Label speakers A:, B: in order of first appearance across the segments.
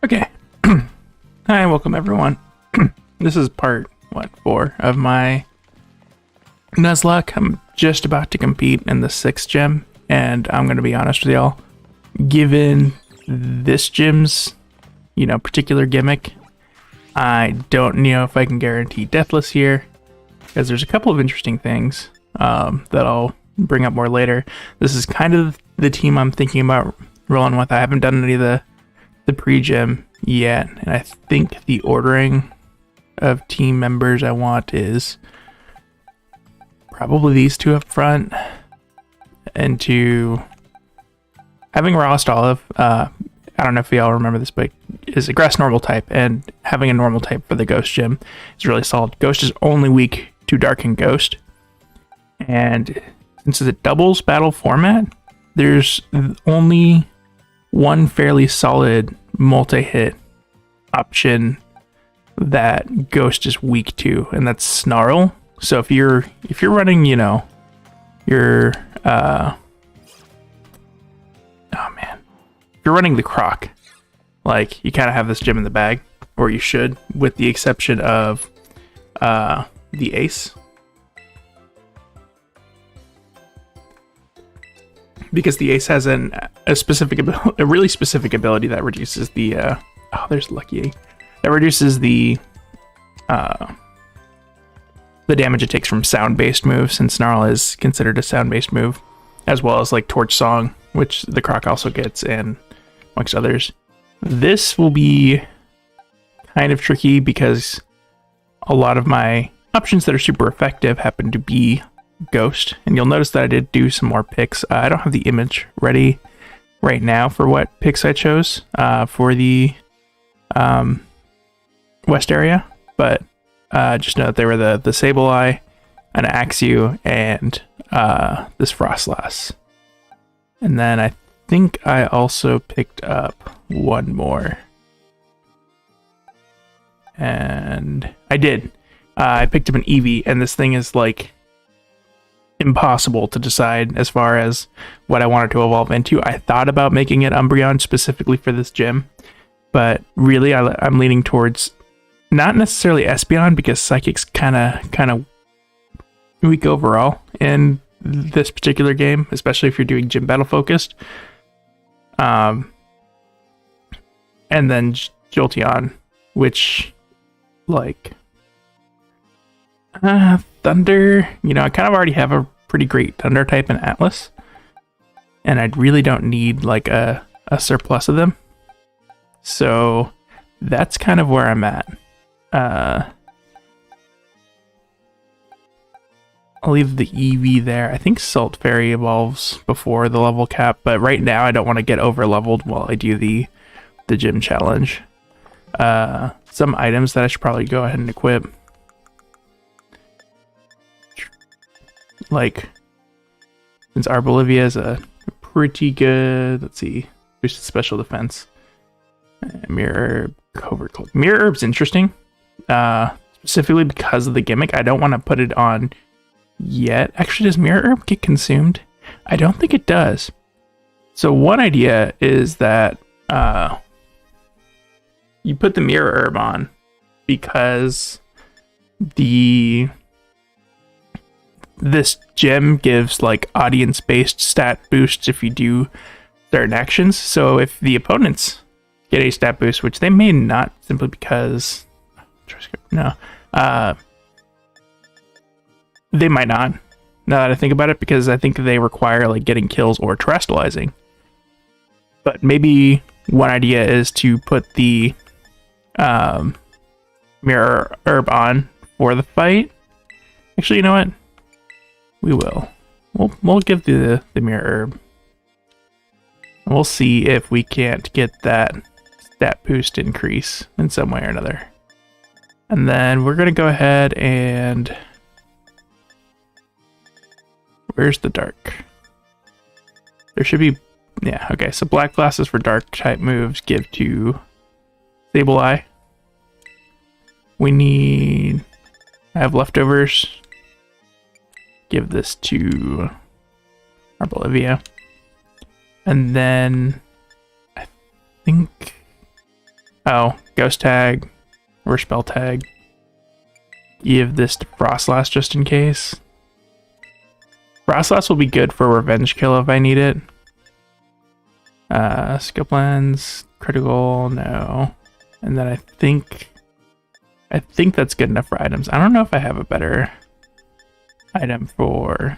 A: Okay. Hi, welcome everyone. This is part, 4 of my Nuzlocke. I'm just about to compete in the 6th gym, and I'm going to be honest with y'all. Given this gym's, particular gimmick, I don't know if I can guarantee Deathless here, because there's a couple of interesting things that I'll bring up more later. This is kind of the team I'm thinking about rolling with. I haven't done any of the pre-gym yet, and I think the ordering of team members I want is probably these two up front, and to having Rawest Olive. I don't know if y'all remember this, but is a grass normal type, and having a normal type for the Ghost gym is really solid. Ghost is only weak to Dark and Ghost, and since it's a doubles battle format, there's only one fairly solid multi-hit option that Ghost is weak to, and that's Snarl. So if you're running, your if you're running the Croc, like, you kind of have this gym in the bag, or you should, with the exception of the Ace. Because the Ace has a really specific ability that reduces the there's Lucky. That reduces the damage it takes from sound-based moves, and Snarl is considered a sound-based move, as well as like Torch Song, which the Croc also gets, and amongst others. This will be kind of tricky because a lot of my options that are super effective happen to be Ghost, and you'll notice that I did do some more picks. I don't have the image ready right now for what picks I chose for the west area, but just know that they were the Sableye, an Axew, and this Frostlass. And then I think I also picked up one more, and I did. I picked up an Eevee, and this thing is like impossible to decide as far as what I wanted to evolve into. I thought about making it Umbreon specifically for this gym, but really I'm leaning towards not necessarily Espeon, because Psychic's kind of weak overall in this particular game, especially if you're doing gym battle focused. And then Jolteon, which, like, Thunder, I kind of already have a pretty great Thunder type in Atlas, and I really don't need like a surplus of them. So that's kind of where I'm at. I'll leave the Eevee there. I think Salt Fairy evolves before the level cap, but right now I don't want to get over leveled while I do the gym challenge. Some items that I should probably go ahead and equip, like, since Arbolivia is a pretty good, let's see, boosted special defense. Mirror Herb, Covert Cloak. Mirror Herb's interesting, specifically because of the gimmick. I don't want to put it on yet. Actually, does Mirror Herb get consumed? I don't think it does. So one idea is that you put the Mirror Herb on because this gem gives like audience-based stat boosts if you do certain actions. So if the opponents get a stat boost, which they may not, simply because they might not, now that I think about it, because I think they require like getting kills or terrestrializing. But maybe one idea is to put the Mirror Herb on for the fight. Actually, you know what? We will. We'll give the Mirror Herb. And we'll see if we can't get that stat boost increase in some way or another. And then we're gonna go ahead and, where's the dark? There should be, yeah, okay. So black glasses for dark type moves give to Sableye. We need, I have leftovers. Give this to Arbolivia. And then I think Oh, Ghost Tag or Spell Tag. Give this to Frostlass just in case. Frostlass will be good for Revenge Kill if I need it. Skip Lens, Critical, no. And then I think that's good enough for items. I don't know if I have a better item for...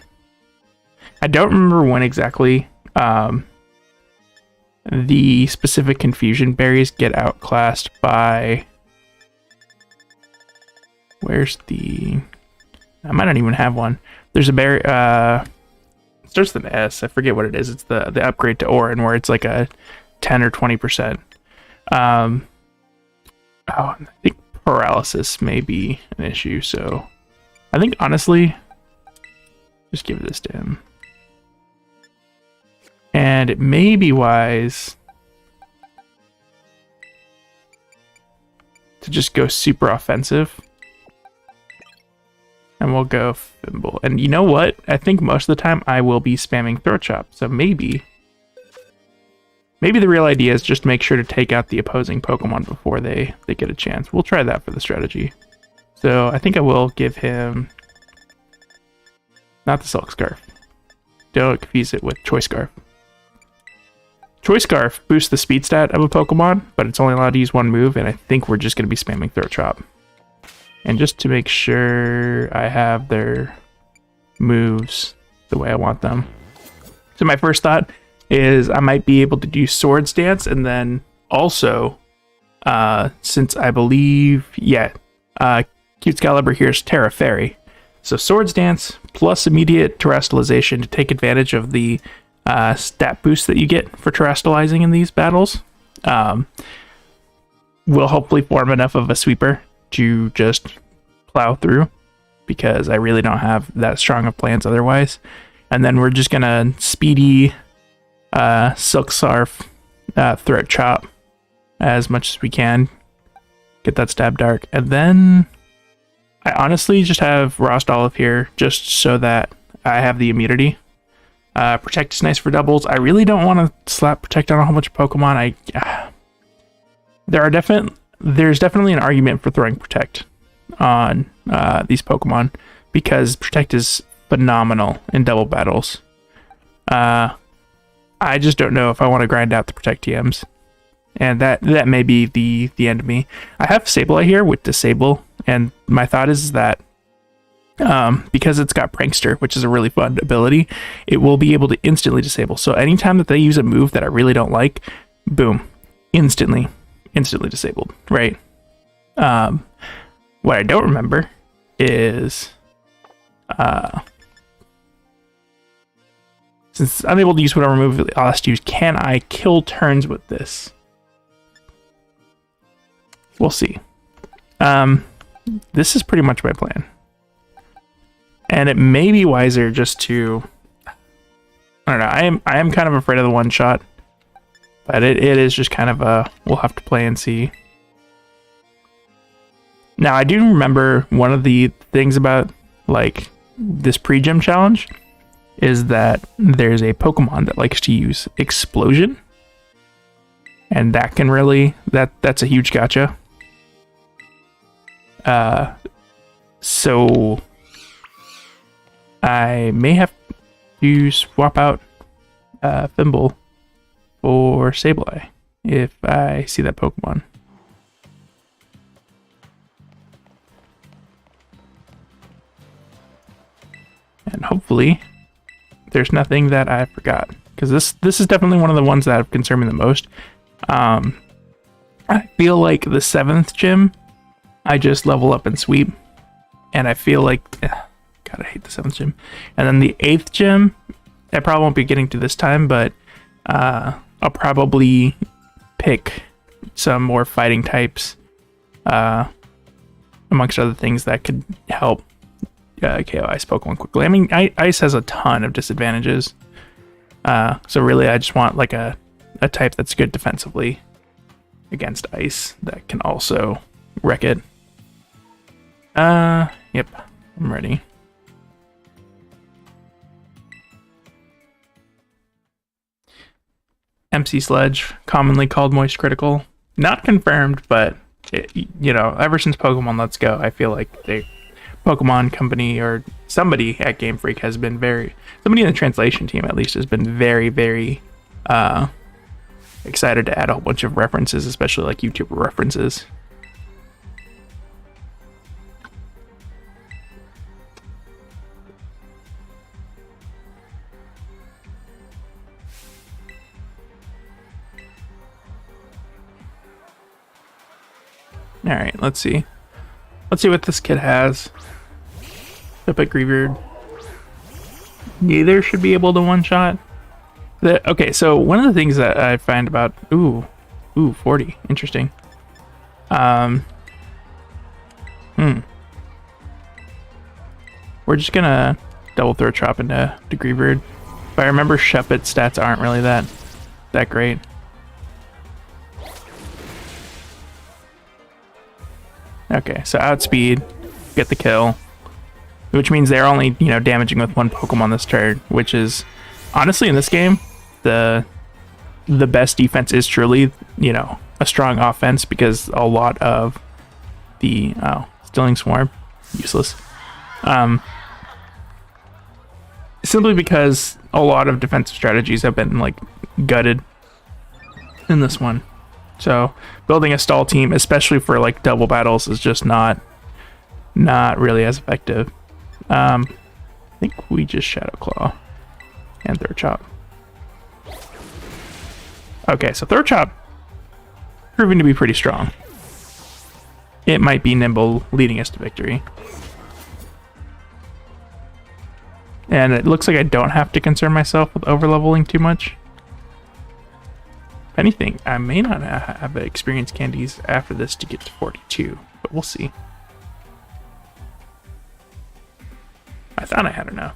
A: I don't remember when exactly the specific confusion berries get outclassed by... Where's the... I might not even have one. There's a berry... it starts with an S. I forget what it is. It's the upgrade to Orin, where it's like a 10 or 20%. I think paralysis may be an issue, so... I think, honestly, just give this to him. And it may be wise to just go super offensive. And we'll go Thimble. And you know what? I think most of the time I will be spamming Throat Chop. So maybe the real idea is just make sure to take out the opposing Pokemon before they get a chance. We'll try that for the strategy. So I think I will give him... Not the Silk Scarf. Don't confuse it with Choice Scarf. Choice Scarf boosts the speed stat of a Pokemon, but it's only allowed to use one move, and I think we're just going to be spamming Throat Chop. And just to make sure I have their moves the way I want them. So my first thought is I might be able to do Swords Dance, and then also, since I believe, Cute Excalibur here's Tera Fairy. So Swords Dance plus immediate Terrestrialization to take advantage of the stat boost that you get for Terrestrializing in these battles. Will hopefully form enough of a sweeper to just plow through, because I really don't have that strong of plans otherwise. And then we're just gonna speedy Silk Scarf, Throat Chop as much as we can, get that Stab Dark, and then I honestly just have Rost Olive here just so that I have the immunity. Protect is nice for doubles. I really don't want to slap Protect on a whole bunch of Pokemon. There's definitely an argument for throwing Protect on these Pokemon, because Protect is phenomenal in double battles. I just don't know if I want to grind out the Protect TMs, and that may be the end of me. I have Sableye here with Disable, and my thought is that because it's got Prankster, which is a really fun ability, it will be able to instantly disable. So anytime that they use a move that I really don't like, boom, instantly disabled, right? What I don't remember is since I'm able to use whatever move I'll ask to use, can I kill turns with this? We'll see. This is pretty much my plan. And it may be wiser just to... I don't know, I am kind of afraid of the one shot. But it is just kind of a... We'll have to play and see. Now, I do remember one of the things about, like, this pre-gym challenge is that there's a Pokemon that likes to use Explosion. And that can really... That's a huge gotcha. So... I may have to swap out Thimble for Sableye if I see that Pokemon. And hopefully there's nothing that I forgot, because this is definitely one of the ones that have concerned me the most. I feel like the 7th gym, I just level up and sweep, and I feel like... God, I hate the 7th gym. And then the 8th gym, I probably won't be getting to this time, but I'll probably pick some more fighting types, amongst other things that could help KO Ice Pokemon quickly. I mean, Ice has a ton of disadvantages, so really I just want like a type that's good defensively against Ice that can also wreck it. Yep, I'm ready. MC Sledge, commonly called Moist Critical. Not confirmed, but you know, ever since Pokemon Let's Go, I feel like the Pokemon Company or somebody at Game Freak has been somebody in the translation team at least has been very excited to add a whole bunch of references, especially like YouTuber references. All right, let's see. Let's see what this kid has. Epic Greaveard. Neither should be able to one-shot. Okay, so one of the things that I find about... Ooh, 40. Interesting. We're just gonna double throw Chop into Greaveard. If I remember, Shuppet's stats aren't really that great. Okay, so outspeed, get the kill, which means they're only, you know, damaging with one Pokemon this turn, which is honestly in this game the best defense is truly, you know, a strong offense, because a lot of the Stilling Swarm, useless. Simply because a lot of defensive strategies have been like gutted in this one. So building a stall team, especially for like double battles, is just not really as effective. I think we just Shadow Claw and Throat Chop. Okay, so Throat Chop proving to be pretty strong. It might be Nimble leading us to victory. And it looks like I don't have to concern myself with overleveling too much. If anything, I may not have experience candies after this to get to 42, but we'll see. I thought I had enough.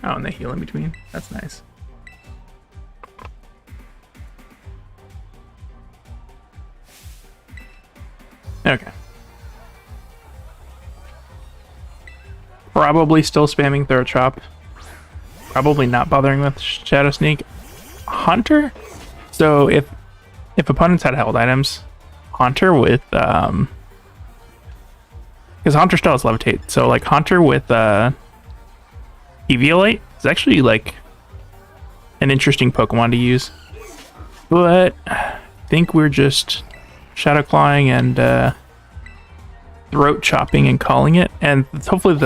A: Oh, and they heal in between. That's nice. Okay. Probably still spamming Throat Chop. Probably not bothering with Shadow Sneak. Hunter? So if opponents had held items, Hunter with because Hunter still has Levitate, so like Hunter with Eviolite is actually like an interesting Pokemon to use. But I think we're just Shadow Clawing and Throat Chopping and calling it, and hopefully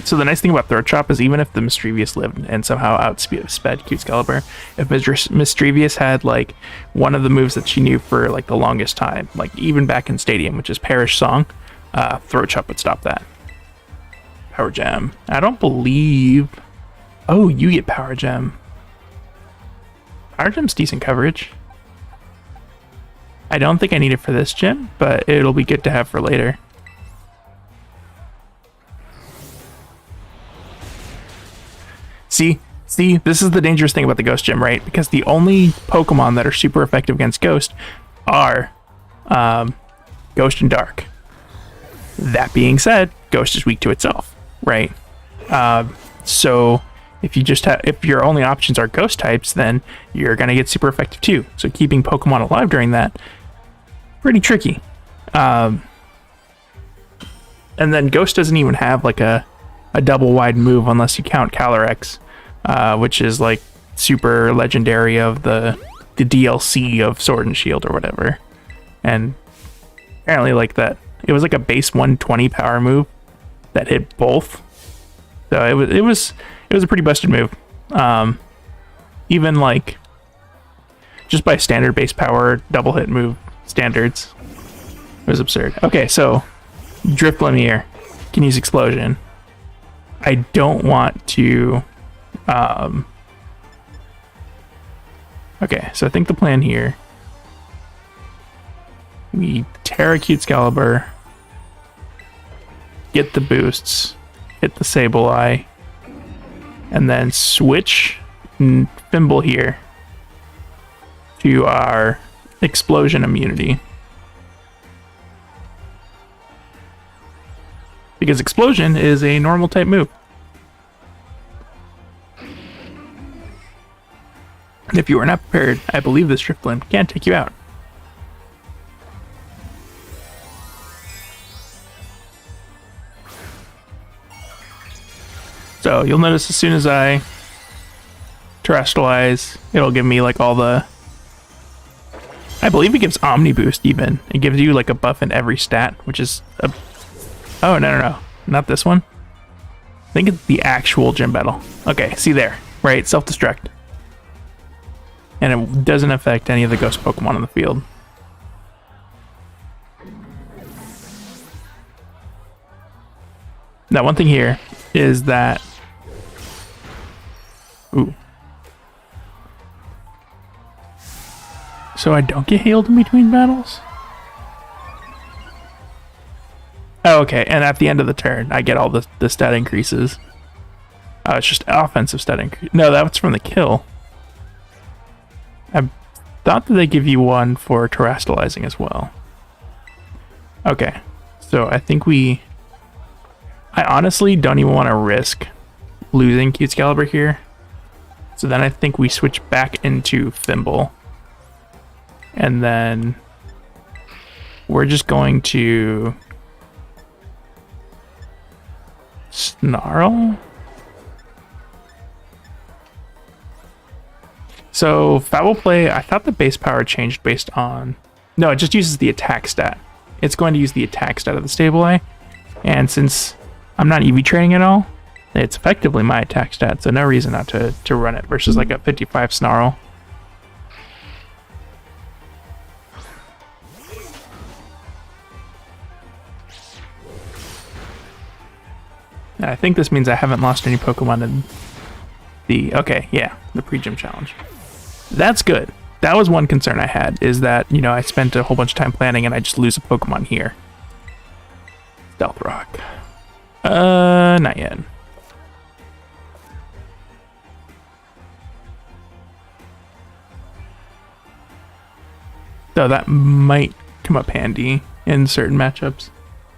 A: so the nice thing about Throat Chop is even if the Mischievous lived and somehow outsped Cute Excalibur, if Mischievous had like one of the moves that she knew for like the longest time, like even back in Stadium, which is Perish Song, Throat Chop would stop that. Power Gem. I don't believe... Oh, you get Power Gem. Power Gem's decent coverage. I don't think I need it for this gym, but it'll be good to have for later. See, this is the dangerous thing about the Ghost Gym, right? Because the only Pokemon that are super effective against Ghost are Ghost and Dark. That being said, Ghost is weak to itself, right? So if your only options are Ghost types, then you're gonna get super effective too. So keeping Pokemon alive during that, pretty tricky. And then Ghost doesn't even have like a double wide move unless you count Calyrex, which is like super legendary of the DLC of Sword and Shield or whatever. And apparently like that, it was like a base 120 power move that hit both. So it was a pretty busted move. Even like just by standard base power double hit move standards, it was absurd. Okay, so Drifloon can use Explosion. I don't want to okay, so I think the plan here, we Tera Cute Excalibur, get the boosts, hit the Sableye, and then switch Thimble here to our Explosion immunity. because explosion is a normal type move. And if you are not prepared, I believe this Driftblim can take you out. So you'll notice as soon as I terrestrialize, it'll give me like all the... I believe it gives Omni Boost even. It gives you like a buff in every stat, which is a... Oh, no. Not this one. I think it's the actual gym battle. Okay, see there, right? Self-destruct. And it doesn't affect any of the ghost Pokemon on the field. Now, one thing here is that... Ooh. So I don't get healed in between battles? Oh, okay, and at the end of the turn, I get all the stat increases. Oh, it's just offensive stat increase. No, that's from the kill. I thought that they give you one for terrestrializing as well. Okay, so I think I honestly don't even want to risk losing Excalibur here. So then I think we switch back into Thimble. And then we're just going to Snarl. So Foul Play, I thought the base power changed based on... No, it just uses the attack stat. It's going to use the attack stat of the Stable. And since I'm not EV training at all, it's effectively my attack stat, so no reason not to run it versus like a 55 Snarl. And I think this means I haven't lost any Pokemon in the... Okay, yeah, the pre-gym challenge. That's good. That was one concern I had, is that, you know, I spent a whole bunch of time planning and I just lose a Pokemon here. Stealth Rock. Not yet. So that might come up handy in certain matchups.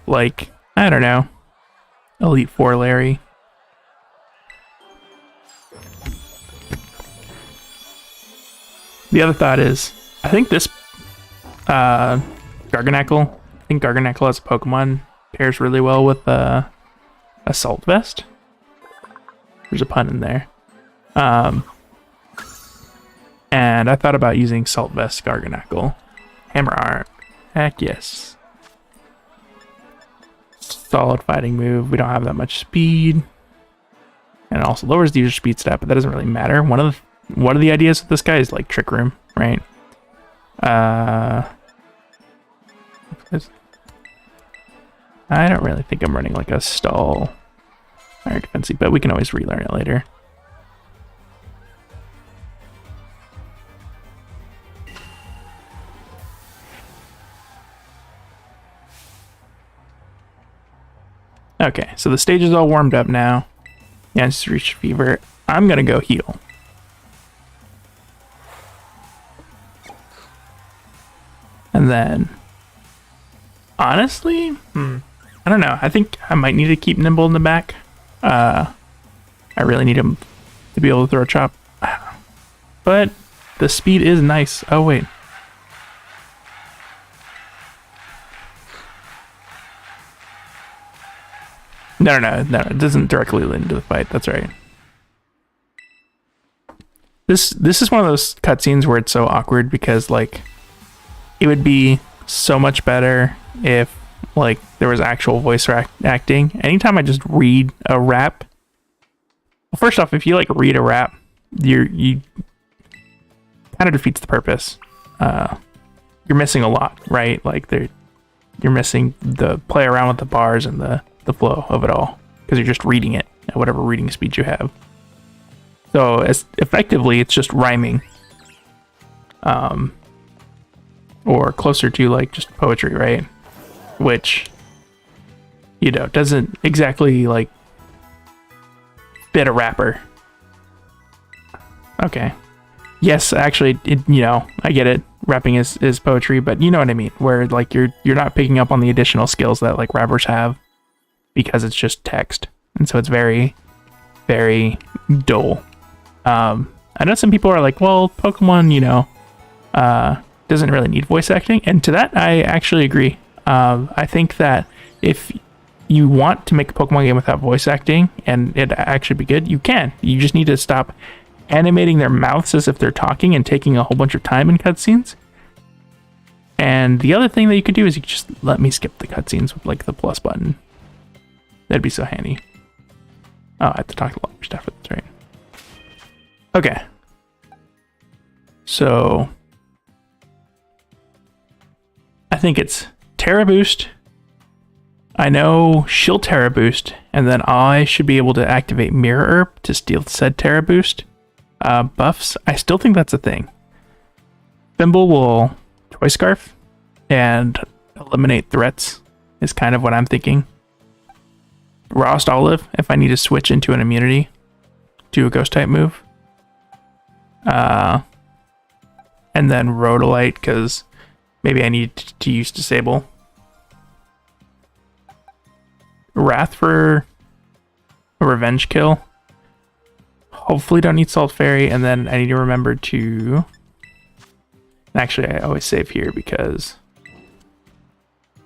A: Like, I don't know, Elite Four Larry. The other thought is, I think this Garganacl, as a Pokemon pairs really well with Assault Vest. There's a pun in there. And I thought about using Salt Vest Garganacl. Hammer Arm. Heck yes. Solid fighting move. We don't have that much speed. And it also lowers the user speed stat, but that doesn't really matter. One of the ideas with this guy is like Trick Room, right? I don't really think I'm running like a stall Fire Defensive, but we can always relearn it later. Okay, so the stage is all warmed up now. Yeah, it's reached fever. I'm gonna go heal. And then, honestly, I don't know. I think I might need to keep Nimble in the back. I really need him to be able to throw a chop. But the speed is nice. Oh, wait. No, it doesn't directly lead into the fight. That's right. This is one of those cutscenes where it's so awkward because, like, it would be so much better if, like, there was actual voice acting. Anytime I just read a rap, well, first off, if you like read a rap, you kind of defeats the purpose. You're missing a lot, right? Like, you're missing the play around with the bars and the flow of it all because you're just reading it at whatever reading speed you have. So as effectively, it's just rhyming, or closer to like just poetry, right? Which, you know, doesn't exactly like fit a rapper. Okay. Yes, actually, you know, I get it. Rapping is poetry, but you know what I mean. Where like you're not picking up on the additional skills that like rappers have. because it's just text. And so it's very, very dull. I know some people are like, well, Pokemon, doesn't really need voice acting. And to that, I actually agree. I think that if you want to make a Pokemon game without voice acting and it actually be good, you can. You just need to stop animating their mouths as if they're talking and taking a whole bunch of time in cutscenes. And the other thing that you could do is you could just let me skip the cutscenes with like the plus button. That'd be so handy. Oh, I have to talk to Large Staff, that's right. Okay. So I think it's Tera Boost. I know she'll Tera Boost, and then I should be able to activate Mirror Herb to steal said Tera Boost buffs. I still think that's a thing. Thimble will Toy Scarf and eliminate threats is kind of what I'm thinking. Rost Olive, if I need to switch into an immunity, do a ghost type move. And then Rhodolite, because maybe I need to use Disable. Wrath for a revenge kill. Hopefully don't need Salt Fairy, and then I need to remember to... Actually, I always save here because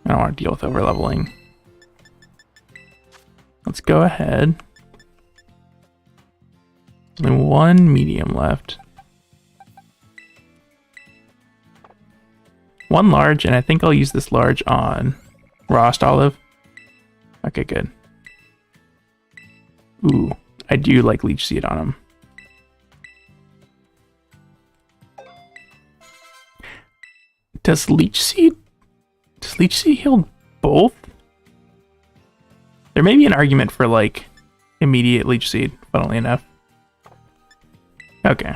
A: I don't want to deal with overleveling. Let's go ahead. There's only one medium left. One large, and I think I'll use this large on Rost Olive. Okay, good. Ooh, I do like Leech Seed on him. Does Leech Seed heal both? There may be an argument for like immediate Leech Seed, funnily enough. Okay.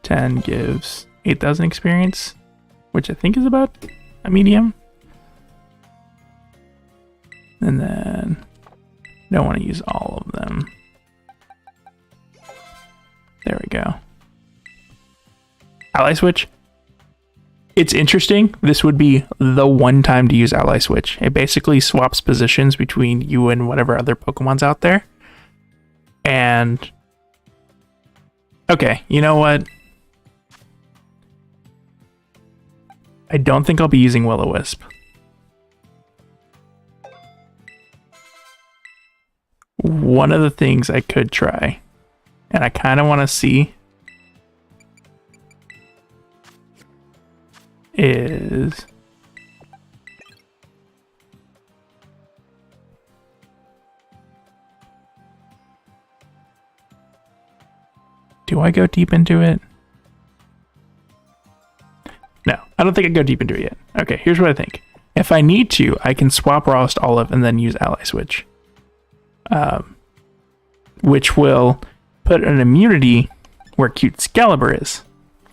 A: Ten gives 8,000 experience, which I think is about a medium. And then don't want to use all of them. There we go. Ally Switch. It's interesting. This would be the one time to use Ally Switch. It basically swaps positions between you and whatever other Pokemon's out there. And okay, you know what? I don't think I'll be using Will-O-Wisp. One of the things I could try, and I kind of want to see, is do I go deep into it? No, I don't think I go deep into it yet. Okay, here's what I think. If I need to, I can swap Rost Olive and then use Ally Switch. Which will put an immunity where Cute Excalibur is,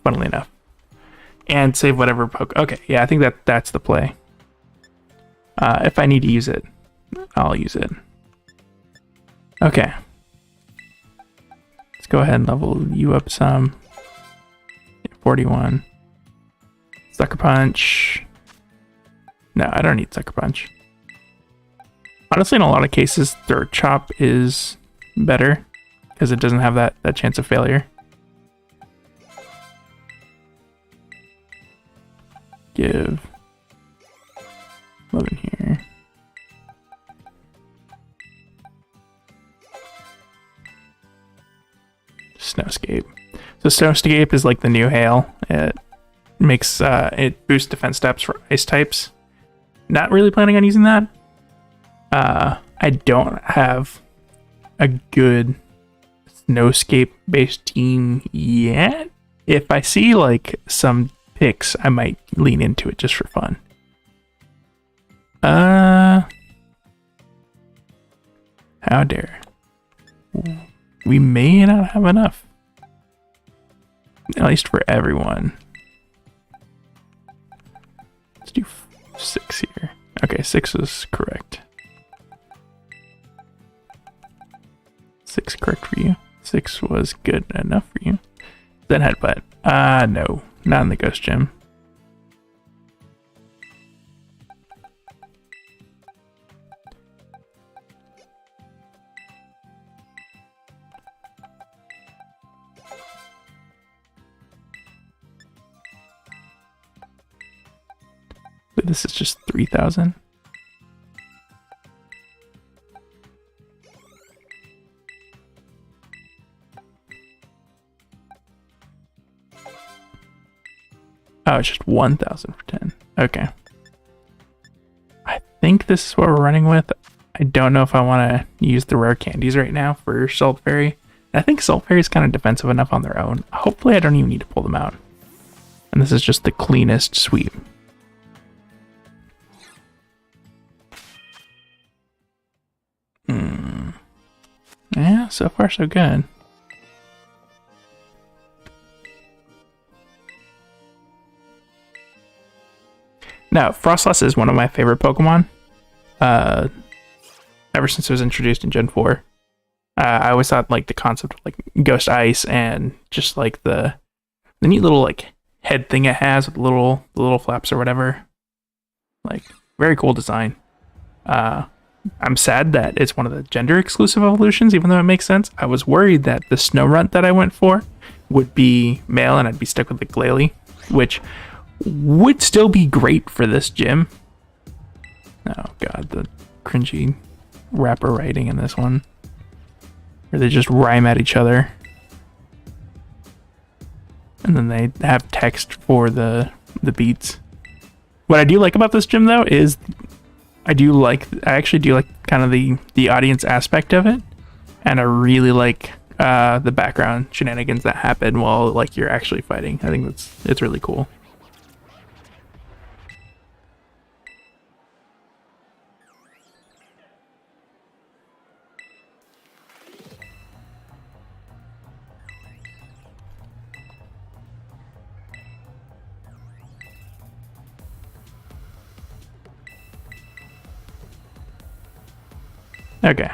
A: funnily enough. And save whatever poke. Okay, yeah, I think that's the play. If I need to use it, I'll use it. Okay. Let's go ahead and level you up some. 41. Sucker Punch. No, I don't need Sucker Punch. Honestly, in a lot of cases, Third Chop is better because it doesn't have that chance of failure. Give 11 here. Snowscape. So Snowscape is like the new Hail. It makes it boosts defense steps for ice types. Not really planning on using that. I don't have a good Snowscape based team yet. If I see like some picks, I might lean into it just for fun. How dare. We may not have enough. At least for everyone. Let's do 6 here. Okay, 6 is correct. 6 correct for you. 6 was good enough for you. Then headbutt. No. not in the ghost gym. But this is just 3,000. Oh, it's just 1,000 for 10. Okay. I think this is what we're running with. I don't know if I want to use the rare candies right now for Salt Fairy. I think Salt Fairy is kind of defensive enough on their own. Hopefully I don't even need to pull them out. And this is just the cleanest sweep. Yeah, so far so good. Now, Frostlass is one of my favorite Pokemon. Ever since it was introduced in Gen 4. I always thought like the concept of like Ghost Ice and just like the neat little like head thing it has with the little flaps or whatever. Like, very cool design. I'm sad that it's one of the gender exclusive evolutions, even though it makes sense. I was worried that the Snorunt that I went for would be male and I'd be stuck with the Glalie, which would still be great for this gym. Oh god, the cringy rapper writing in this one. Where they just rhyme at each other. And then they have text for the beats. What I do like about this gym though is I actually do like kind of the audience aspect of it. And I really like the background shenanigans that happen while like you're actually fighting. I think it's really cool. Okay.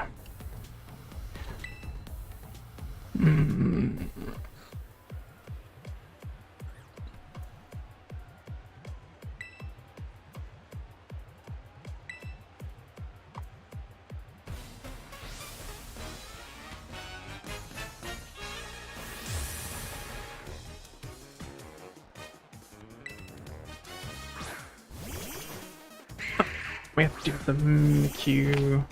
A: We have to do the MQ.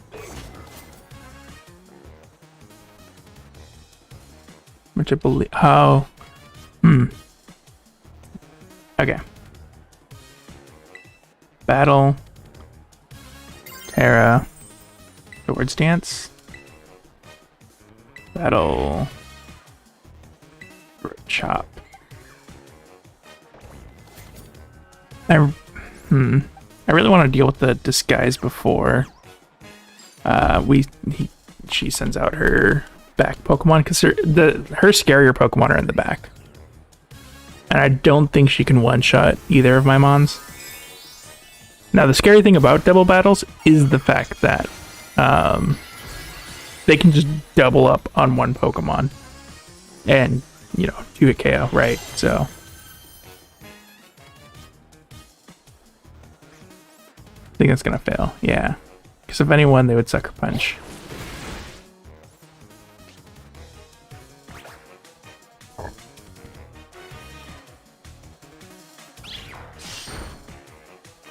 A: Which I believe. Oh. Okay. Battle. Tera. Swords Dance. Battle. Chop. I really want to deal with the disguise before she sends out her back Pokemon, because her scarier Pokemon are in the back. And I don't think she can one-shot either of my Mons. Now, the scary thing about double battles is the fact that they can just double up on one Pokemon. And, you know, 2-hit KO, right? So I think that's gonna fail, yeah. Because if anyone, they would Sucker Punch.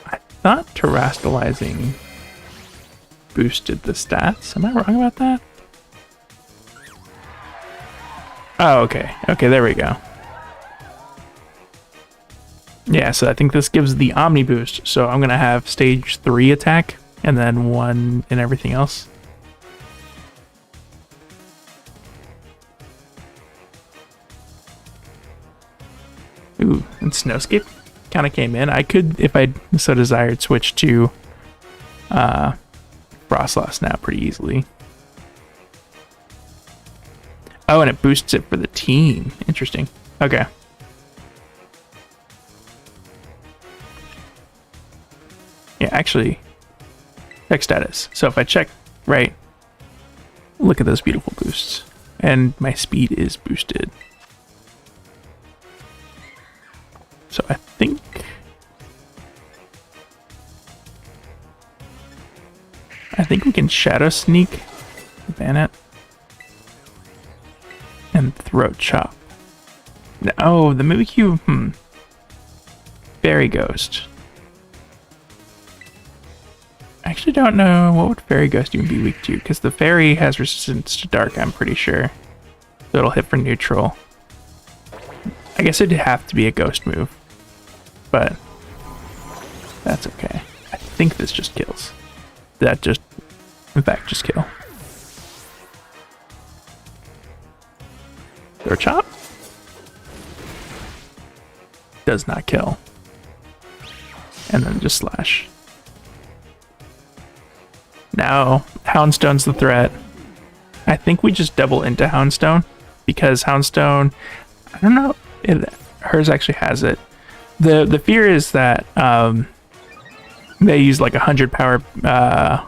A: I thought Terastallizing boosted the stats. Am I wrong about that? Oh, okay. Okay, there we go. Yeah, so I think this gives the Omni boost. So I'm going to have stage 3 attack and then 1 in everything else. Ooh, and Snowscape kind of came in. I could, if I so desired, switch to Frostlass now pretty easily. Oh, and it boosts it for the team. Interesting. Okay. Yeah, actually, check status. So if I check right, look at those beautiful boosts. And my speed is boosted. So I think we can Shadow Sneak, ban it, and Throat Chop. Oh, the Mimikyu, Fairy Ghost. I actually don't know what would Fairy Ghost even be weak to, because the Fairy has resistance to Dark, I'm pretty sure. So it'll hit for neutral. I guess it'd have to be a Ghost move, but that's okay. I think this just kills. That just, in fact, just kill. Throat Chop? Does not kill. And then just slash. Now, Houndstone's the threat. I think we just double into Houndstone, because Houndstone, I don't know, hers actually has it. The fear is that they use like 100 power. I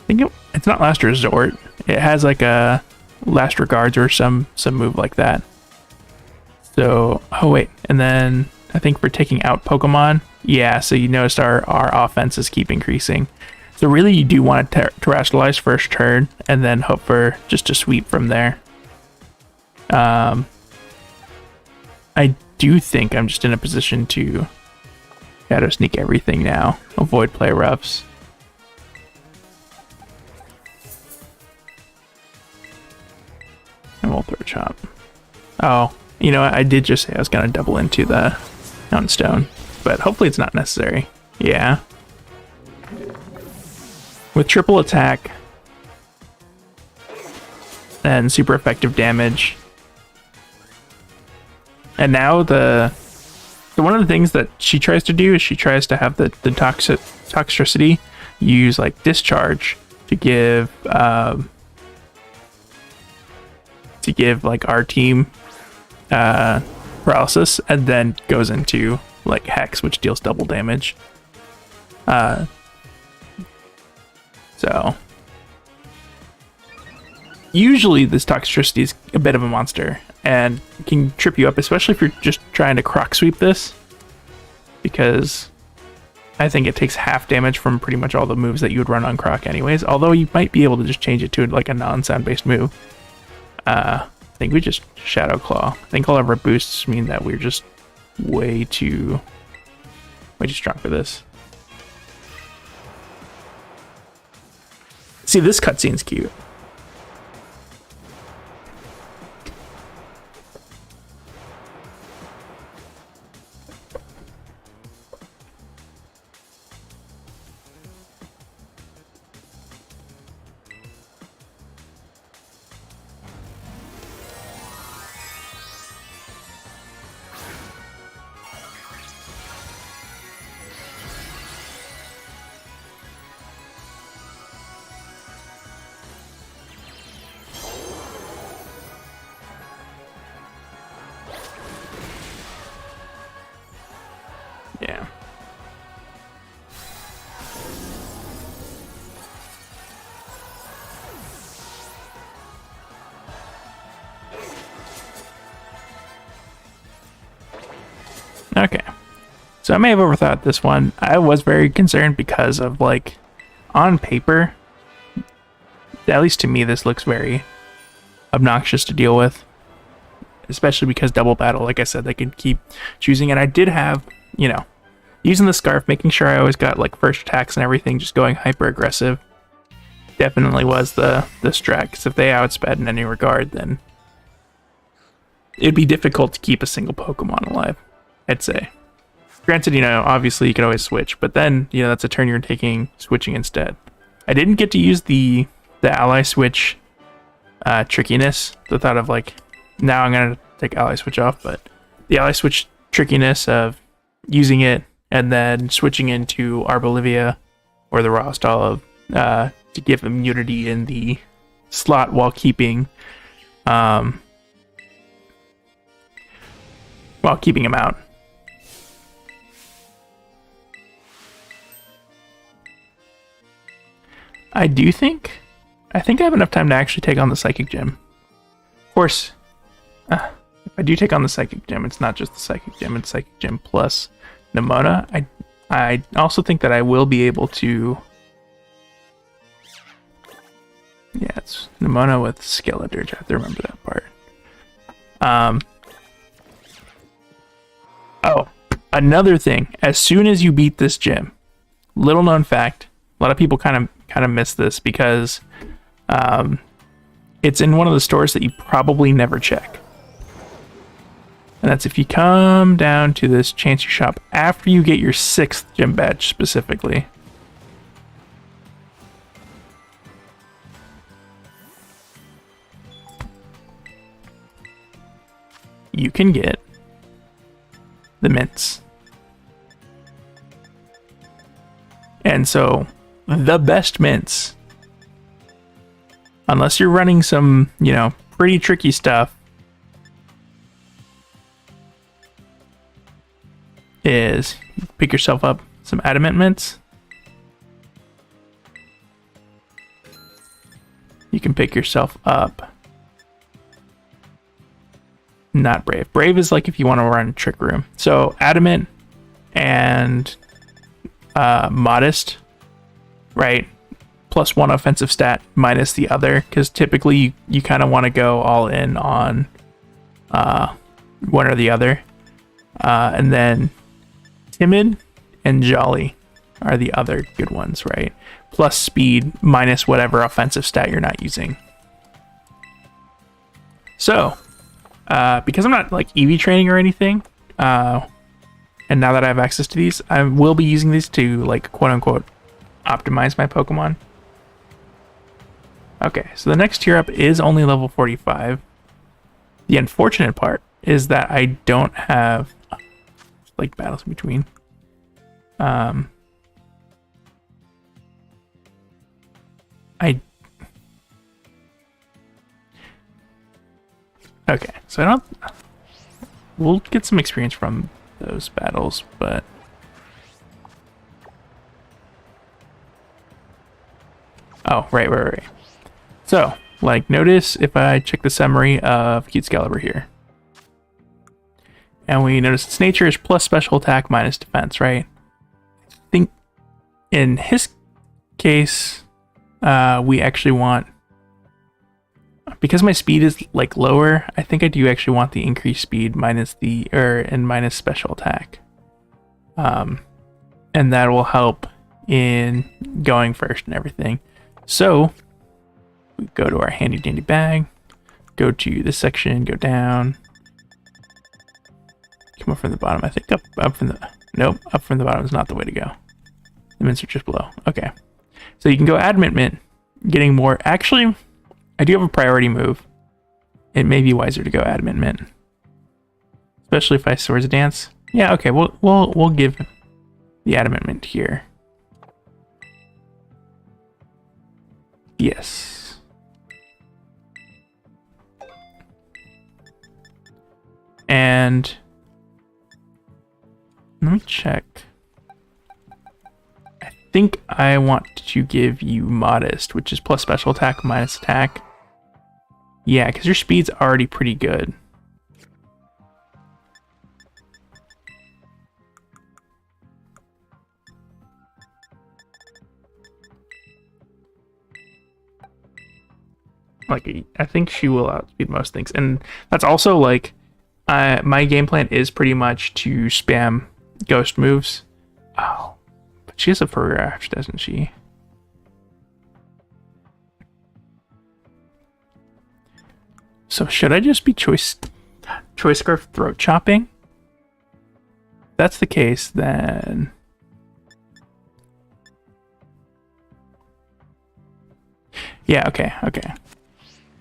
A: think it's not Last Resort. It has like a Last Regards or some move like that. So, oh wait, and then I think for taking out Pokemon, yeah, so you noticed our offenses keep increasing. So really you do want to terrestrialize first turn and then hope for just a sweep from there. I do think I'm just in a position to Shadow Sneak everything now. Avoid play roughs. And we'll Throat Chop. Oh, you know what? I did just say I was going to double into the Houndstone, but hopefully it's not necessary. Yeah. With triple attack and super effective damage. And now one of the things that she tries to do is she tries to have the toxicity use like discharge to give like our team paralysis, and then goes into like Hex, which deals double damage. So usually this toxicity is a bit of a monster and can trip you up, especially if you're just trying to croc sweep this, because I think it takes half damage from pretty much all the moves that you would run on croc anyways, although you might be able to just change it to like a non-sound based move. I think we just Shadow Claw. I think all of our boosts mean that we're just way too strong for this. See, this cutscene's cute. Yeah. Okay. So I may have overthought this one. I was very concerned because of, like, on paper, at least to me, this looks very obnoxious to deal with. Especially because double battle, like I said, they could keep choosing. And I did have, you know, using the Scarf, making sure I always got like first attacks and everything, just going hyper aggressive, definitely was the strat. Because if they outsped in any regard, then it'd be difficult to keep a single Pokemon alive, I'd say. Granted, you know, obviously you could always switch, but then, you know, that's a turn you're taking, switching instead. I didn't get to use the ally switch trickiness. The thought of like, now I'm going to take ally switch off, but the ally switch trickiness of using it and then switching into Arbolivia or the Rawst Olive to give immunity in the slot while keeping him out. I think I have enough time to actually take on the Psychic Gym. Of course, if I do take on the Psychic Gem, it's not just the Psychic Gem, it's Psychic Gem plus Nemona. I also think that I will be able to... Yeah, it's Nemona with Skeledirge. I have to remember that part. Oh, another thing. As soon as you beat this gym, little known fact, a lot of people kind of miss this because it's in one of the stores that you probably never check. And that's if you come down to this Chance Your shop after you get your 6th gym badge specifically. You can get the mints. And so the best mints, unless you're running some, you know, pretty tricky stuff, is pick yourself up some adamant mints. You can pick yourself up not brave. Brave is like if you want to run trick room. So adamant and modest, right? +1 offensive stat minus the other, because typically you kind of want to go all in on one or the other. And then timid and jolly are the other good ones, right? Plus speed minus whatever offensive stat you're not using. So because I'm not like EV training or anything, and now that I have access to these, I will be using these to like quote unquote optimize my Pokemon. Okay, so the next tier up is only level 45. The unfortunate part is that I don't have like battles in between. Okay, so I don't... We'll get some experience from those battles, but... Oh, right. So, like, notice if I check the summary of Cute Excalibur here. And we notice its nature is plus special attack minus defense, right? I think in his case, we actually want... Because my speed is like lower, I think I do actually want the increased speed minus the and minus special attack. And that will help in going first and everything. So we go to our handy dandy bag, go to this section, go down, come up from the bottom. I think up from the nope, up from the bottom is not the way to go. The mints are just below. Okay. So you can go adamant mint, getting more actually. I do have a priority move. It may be wiser to go adamant mint, especially if I Swords Dance. Yeah, okay, we'll give the adamant mint here. Yes. And let me check. I think I want to give you modest, which is plus special attack minus attack. Yeah, because your speed's already pretty good. Like, I think she will outspeed most things. And that's also, like, my game plan is pretty much to spam ghost moves. Oh, but she has a Furrash, doesn't she? So should I just be Choice Scarf throat chopping? If that's the case, then... Yeah, okay.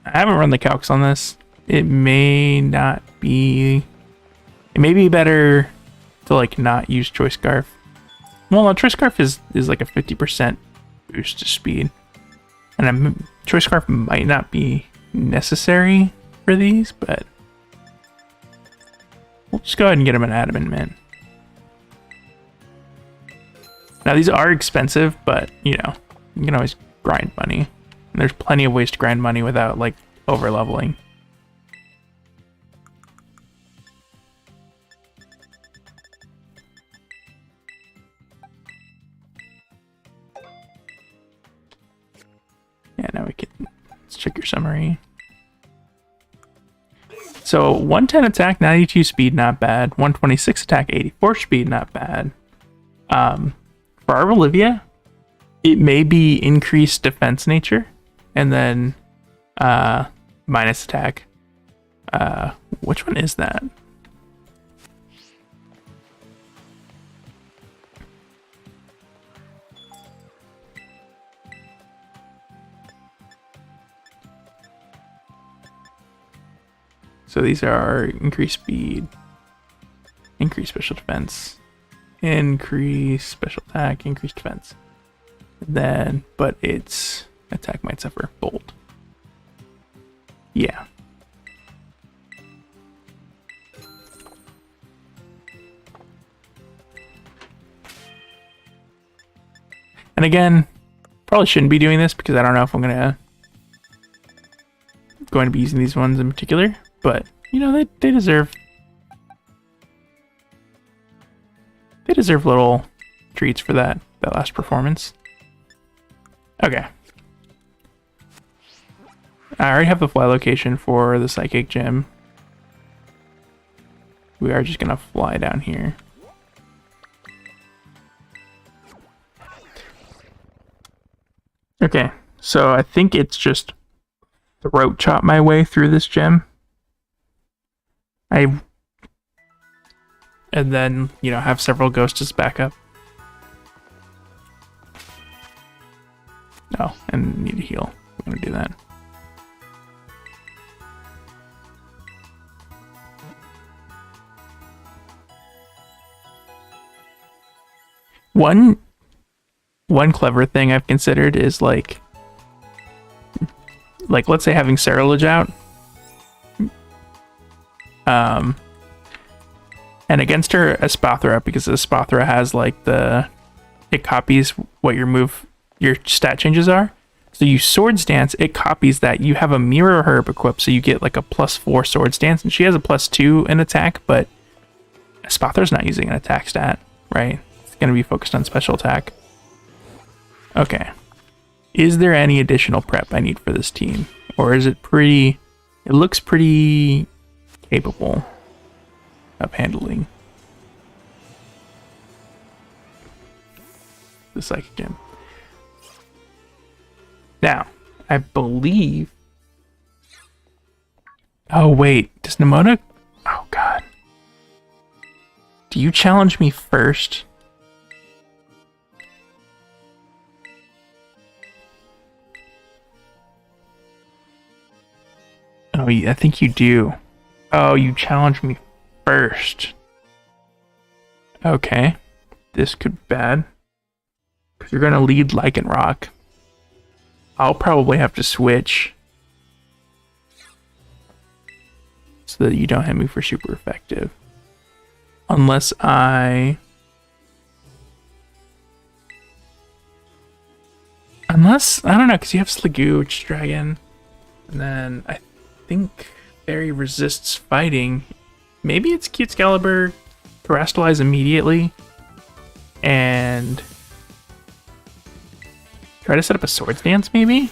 A: I haven't run the calcs on this. It may not be... It may be better to, like, not use Choice Scarf. Well, no, Choice Scarf is like a 50% boost to speed. And Choice Scarf might not be necessary for these, but we'll just go ahead and get them an adamant mint. Now these are expensive, but you know, you can always grind money. And there's plenty of ways to grind money without like over leveling. now let's check your summary. So 110 attack, 92 speed, not bad. 126 attack, 84 speed, not bad. For our Olivia, it may be increased defense nature, and then minus attack. Which one is that? So these are increased speed, increased special defense, increased special attack, increased defense. Then, but its attack might suffer. Bold. Yeah. And again, probably shouldn't be doing this because I don't know if I'm going to be using these ones in particular. But, you know, they deserve little treats for that last performance. Okay. I already have the fly location for the psychic gem. We are just gonna fly down here. Okay, so I think it's just throat chop my way through this gem. And then, you know, have several ghosts as backup. Oh, and need to heal. I'm gonna do that. One clever thing I've considered is like let's say having Cerulege out. And against her Espathra, because Espathra has like it copies what your stat changes are. So you sword stance, it copies that. You have a mirror herb equipped, so you get like a +4 sword stance, and she has a +2 in attack, but Espathra's not using an attack stat, right? It's gonna be focused on special attack. Okay. Is there any additional prep I need for this team? Or is it looks pretty capable of handling the psychic gem. Now, I believe... Oh, wait. Does Nimona... Oh, God. Do you challenge me first? Oh, I think you do. Oh, you challenge me first. Okay. This could be bad. Because you're going to lead Lycanroc. I'll probably have to switch. So that you don't hit me for super effective. Unless I don't know, because you have Sligooch Dragon. And then I think Fairy resists fighting. Maybe it's Excalibur Terastallize immediately. And try to set up a Swords Dance, maybe?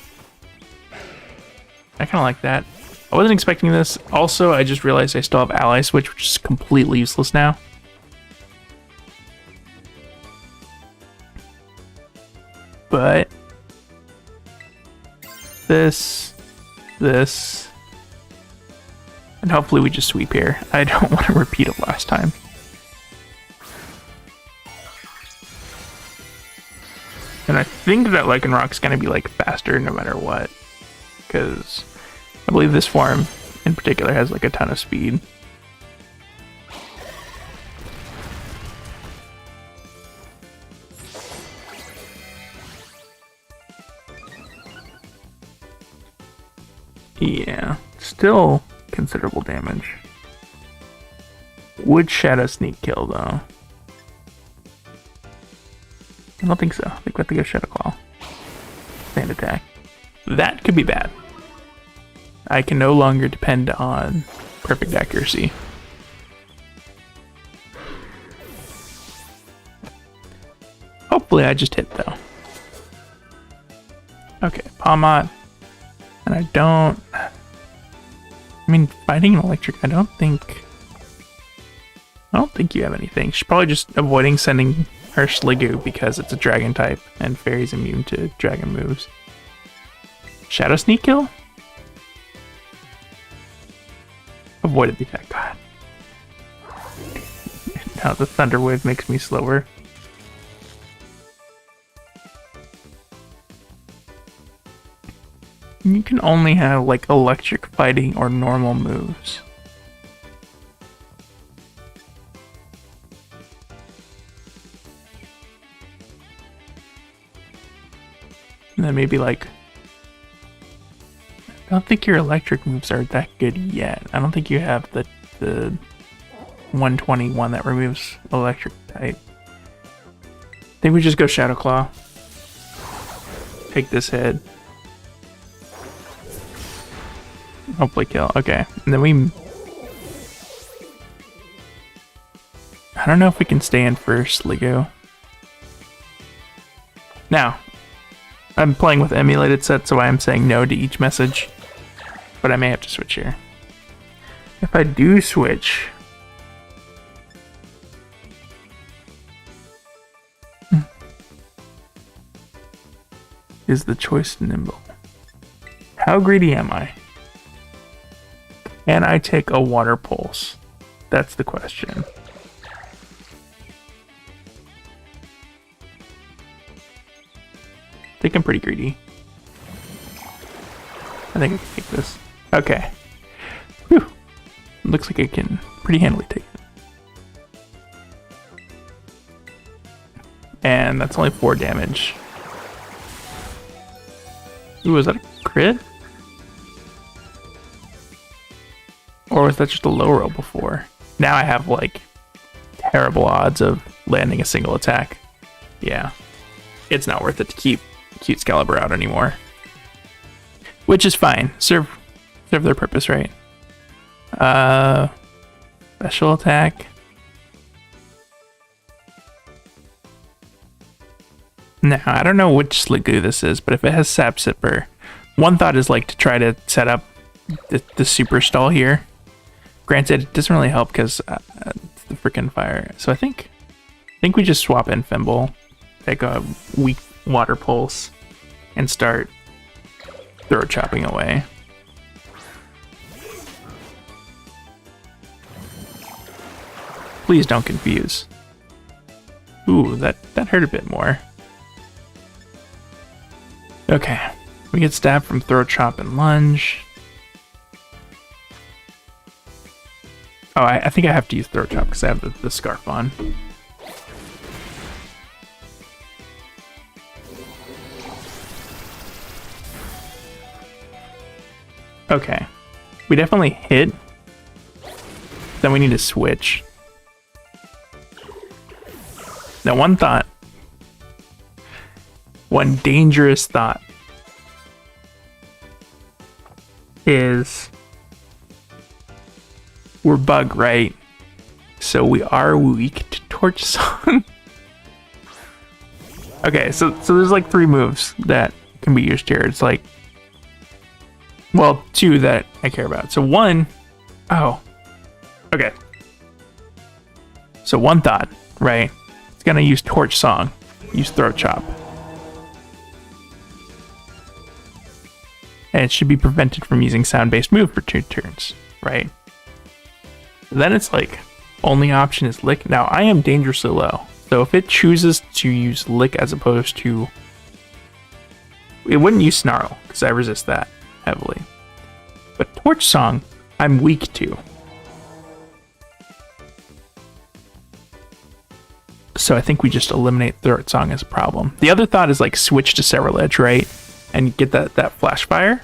A: I kind of like that. I wasn't expecting this. Also, I just realized I still have Ally Switch, which is completely useless now. But this, and hopefully we just sweep here. I don't want to repeat it last time. And I think that Lycanroc's going to be like faster no matter what, because I believe this form in particular has like a ton of speed. Yeah, still considerable damage. Would Shadow Sneak kill though? I don't think so. I think we have to go Shadow Claw. Sand attack. That could be bad. I can no longer depend on perfect accuracy. Hopefully I just hit though. Okay, Palmot. And I don't... I mean, fighting an electric, I don't think you have anything. She's probably just avoiding sending her Sliggoo because it's a dragon type and Fairy's immune to dragon moves. Shadow Sneak kill? Avoided the attack. God. Now the Thunder Wave makes me slower. You can only have like electric fighting or normal moves. And then maybe like... I don't think your electric moves are that good yet. I don't think you have the 121 that removes electric type. I think we just go Shadow Claw. Take this hit. Hopefully kill. Okay. And then we... I don't know if we can stay in first, Sliggoo. Now, I'm playing with emulated set, so I am saying no to each message. But I may have to switch here. If I do switch... Is the choice nimble? How greedy am I? Can I take a water pulse? That's the question. I think I'm pretty greedy. I think I can take this. Okay. Whew. Looks like I can pretty handily take it. And that's only 4 damage. Ooh, was that a crit? Or was that just a low roll before? Now I have, like, terrible odds of landing a single attack. Yeah. It's not worth it to keep Cute Excalibur out anymore. Which is fine. Serve their purpose, right? Special attack. Now, I don't know which Sliggoo this is, but if it has Sap Sipper, one thought is like to try to set up the super stall here. Granted, it doesn't really help because it's the freaking fire. So I think we just swap in Fimble, take a weak water pulse, and start throat chopping away. Please don't confuse. Ooh, that hurt a bit more. Okay, we get stabbed from throat chop and lunge. Oh, I think I have to use throat chop because I have the scarf on. Okay, we definitely hit. Then we need to switch. Now, one thought. One dangerous thought is we're bug, right? So we are weak to Torch Song. Okay, so there's like 3 moves that can be used here. It's like, well, 2 that I care about. So 1, oh, okay. So one thought, right? It's gonna use Torch Song, use Throat Chop. And it should be prevented from using sound-based move for 2 turns, right? Then it's like, only option is Lick. Now, I am dangerously low, so if it chooses to use Lick as opposed to... It wouldn't use Snarl, because I resist that heavily. But Torch Song, I'm weak to. So I think we just eliminate Throat Song as a problem. The other thought is like switch to Several Edge, right? And get that flash fire.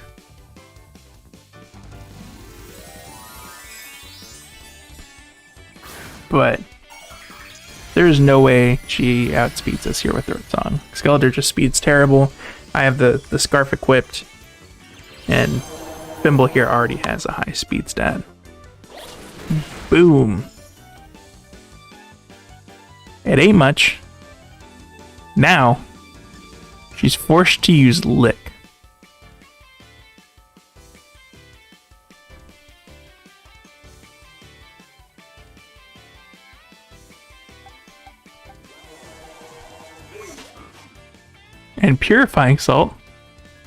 A: But there is no way she outspeeds us here with Throat Song. Skeletor just speeds terrible. I have the scarf equipped. And Fimble here already has a high speed stat. Boom. It ain't much. Now, she's forced to use Lick. And Purifying Salt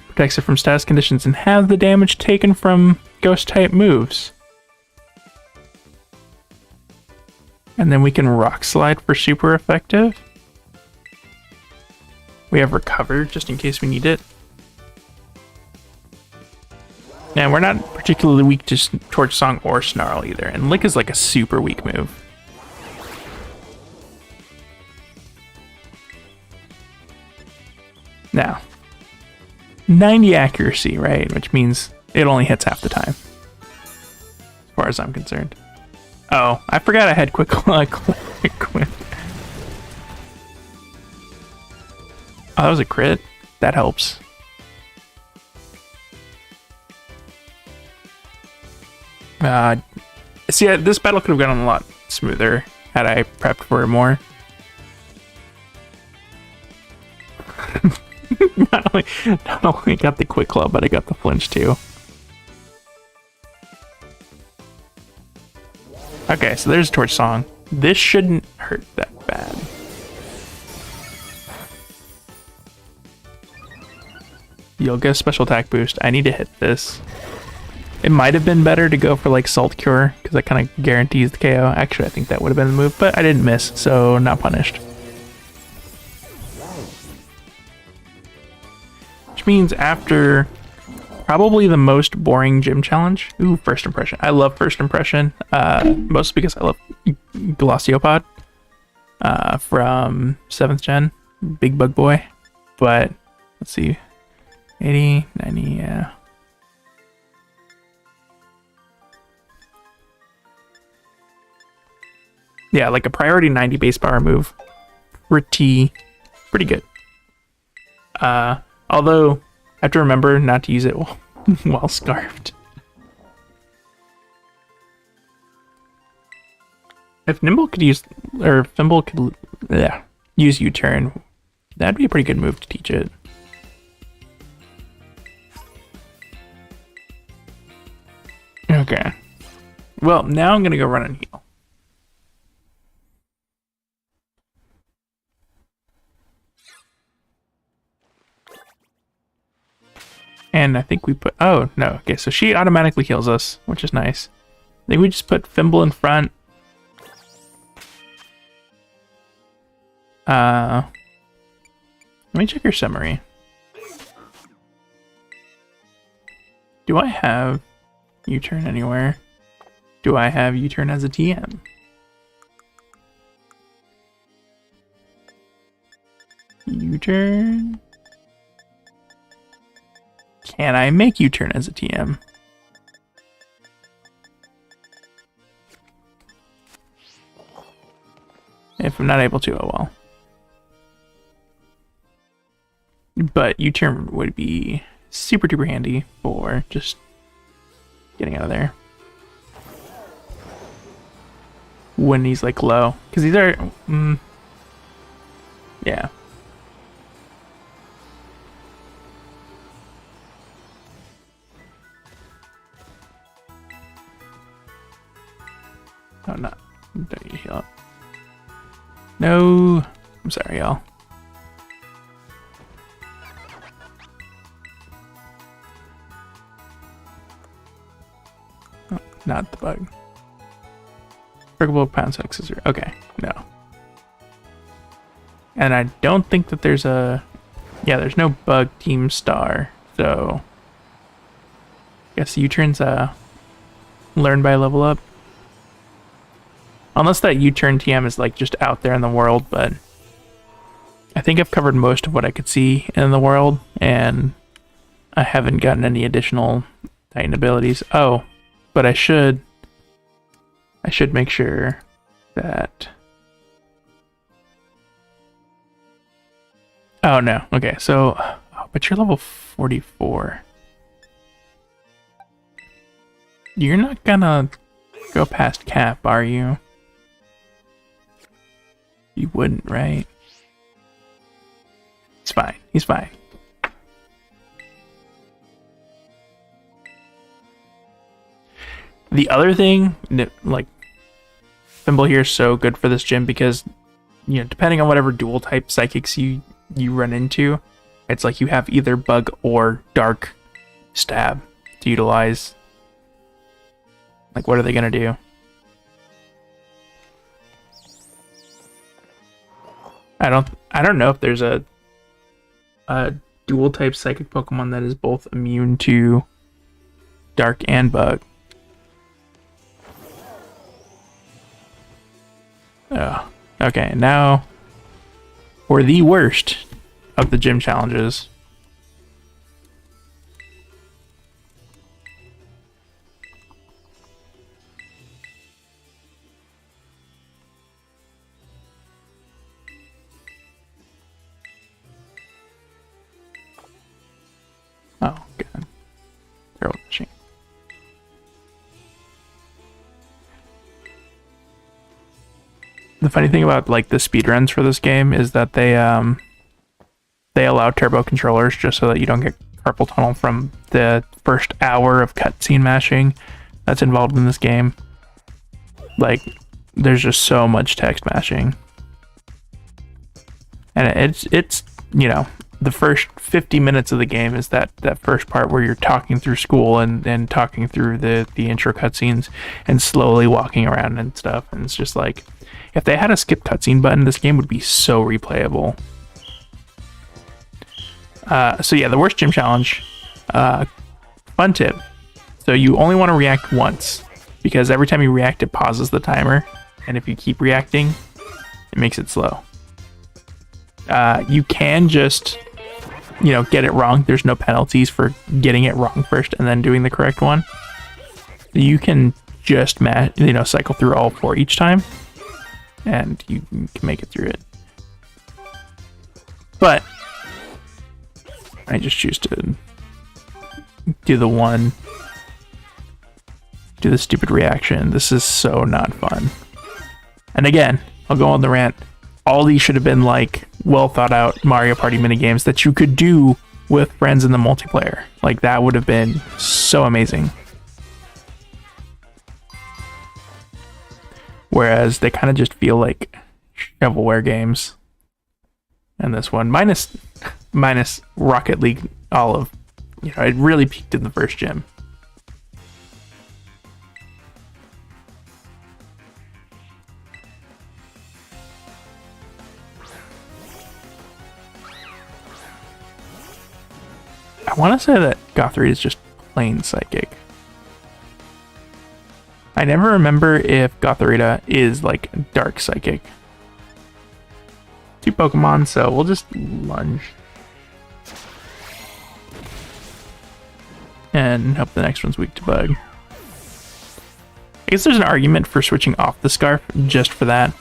A: protects it from status conditions and has the damage taken from ghost type moves. And then we can Rock Slide for super effective. We have Recover just in case we need it. And we're not particularly weak to Torch Song or Snarl either. And Lick is like a super weak move. Now, 90 accuracy, right? Which means it only hits half the time. As far as I'm concerned. Oh, I forgot I had quick. Quick. Oh, that was a crit. That helps. See, this battle could have gone a lot smoother had I prepped for it more. not only got the quick claw, but I got the flinch too. Okay, so there's Torch Song. This shouldn't hurt that bad. You'll get a special attack boost. I need to hit this. It might have been better to go for like Salt Cure, because that kind of guarantees the KO. Actually, I think that would have been the move, but I didn't miss, so not punished. Which means after probably the most boring gym challenge. Ooh, First Impression. I love First Impression, mostly because I love Glossiopod from 7th gen, Big Bug Boy. But let's see, 80, 90, yeah. Yeah, like a priority 90 base power move. Pretty good. Although, I have to remember not to use it while scarfed. If Nimble could use, or Thimble could use U-turn, that'd be a pretty good move to teach it. Okay. Well, now I'm gonna go run and heal. And I think we put... Oh, no. Okay, so she automatically heals us, which is nice. I think we just put Thimble in front. Let me check your summary. Do I have U-turn anywhere? Do I have U-turn as a TM? U-turn... Can I make U-turn as a TM? If I'm not able to, oh well. But U-turn would be super duper handy for just getting out of there. When he's like low. Because these are... yeah. Oh, no. Don't need to heal up. No. I'm sorry, y'all. Oh, not the bug. Breakable pound sack scissor. Okay, no. And I don't think that there's a... Yeah, there's no bug team star, so... I guess U-turn's learn by level up. Unless that U-turn TM is like just out there in the world, but I think I've covered most of what I could see in the world, and I haven't gotten any additional Titan abilities. Oh, but I should make sure that... Oh no, okay, so, oh, but you're level 44. You're not gonna go past cap, are you? You wouldn't, right? It's fine. He's fine. The other thing, like, Thimble here is so good for this gym because, you know, depending on whatever dual type psychics you run into, It's like you have either bug or dark stab to utilize. Like, what are they gonna do? I don't know if there's a dual type psychic Pokemon that is both immune to dark and bug. Oh, okay, now for the worst of the gym challenges. Oh, God. Terrible machine. The funny thing about like the speedruns for this game is that they allow turbo controllers just so that you don't get carpal tunnel from the first hour of cutscene mashing that's involved in this game. Like, there's just so much text mashing. And it's you know, the first 50 minutes of the game is that first part where you're talking through school and talking through the intro cutscenes and slowly walking around and stuff. And it's just like, if they had a skip cutscene button, this game would be so replayable. So yeah, the worst gym challenge. Fun tip. So you only want to react once, because every time you react, it pauses the timer. And if you keep reacting, it makes it slow. You can just, you know, get it wrong. There's no penalties for getting it wrong first and then doing the correct one. You can just cycle through all 4 each time, and you can make it through it. But I just choose to do the stupid reaction. This is so not fun. And again, I'll go on the rant. All these should have been like well thought out Mario Party minigames that you could do with friends in the multiplayer. Like, that would have been so amazing. Whereas they kind of just feel like shovelware games. And this one, minus Rocket League Olive, you know, it really peaked in the first gym. I want to say that Gothorita is just plain psychic. I never remember if Gothorita is like dark psychic. 2 Pokemon, so we'll just lunge. And hope the next one's weak to bug. I guess there's an argument for switching off the scarf just for that.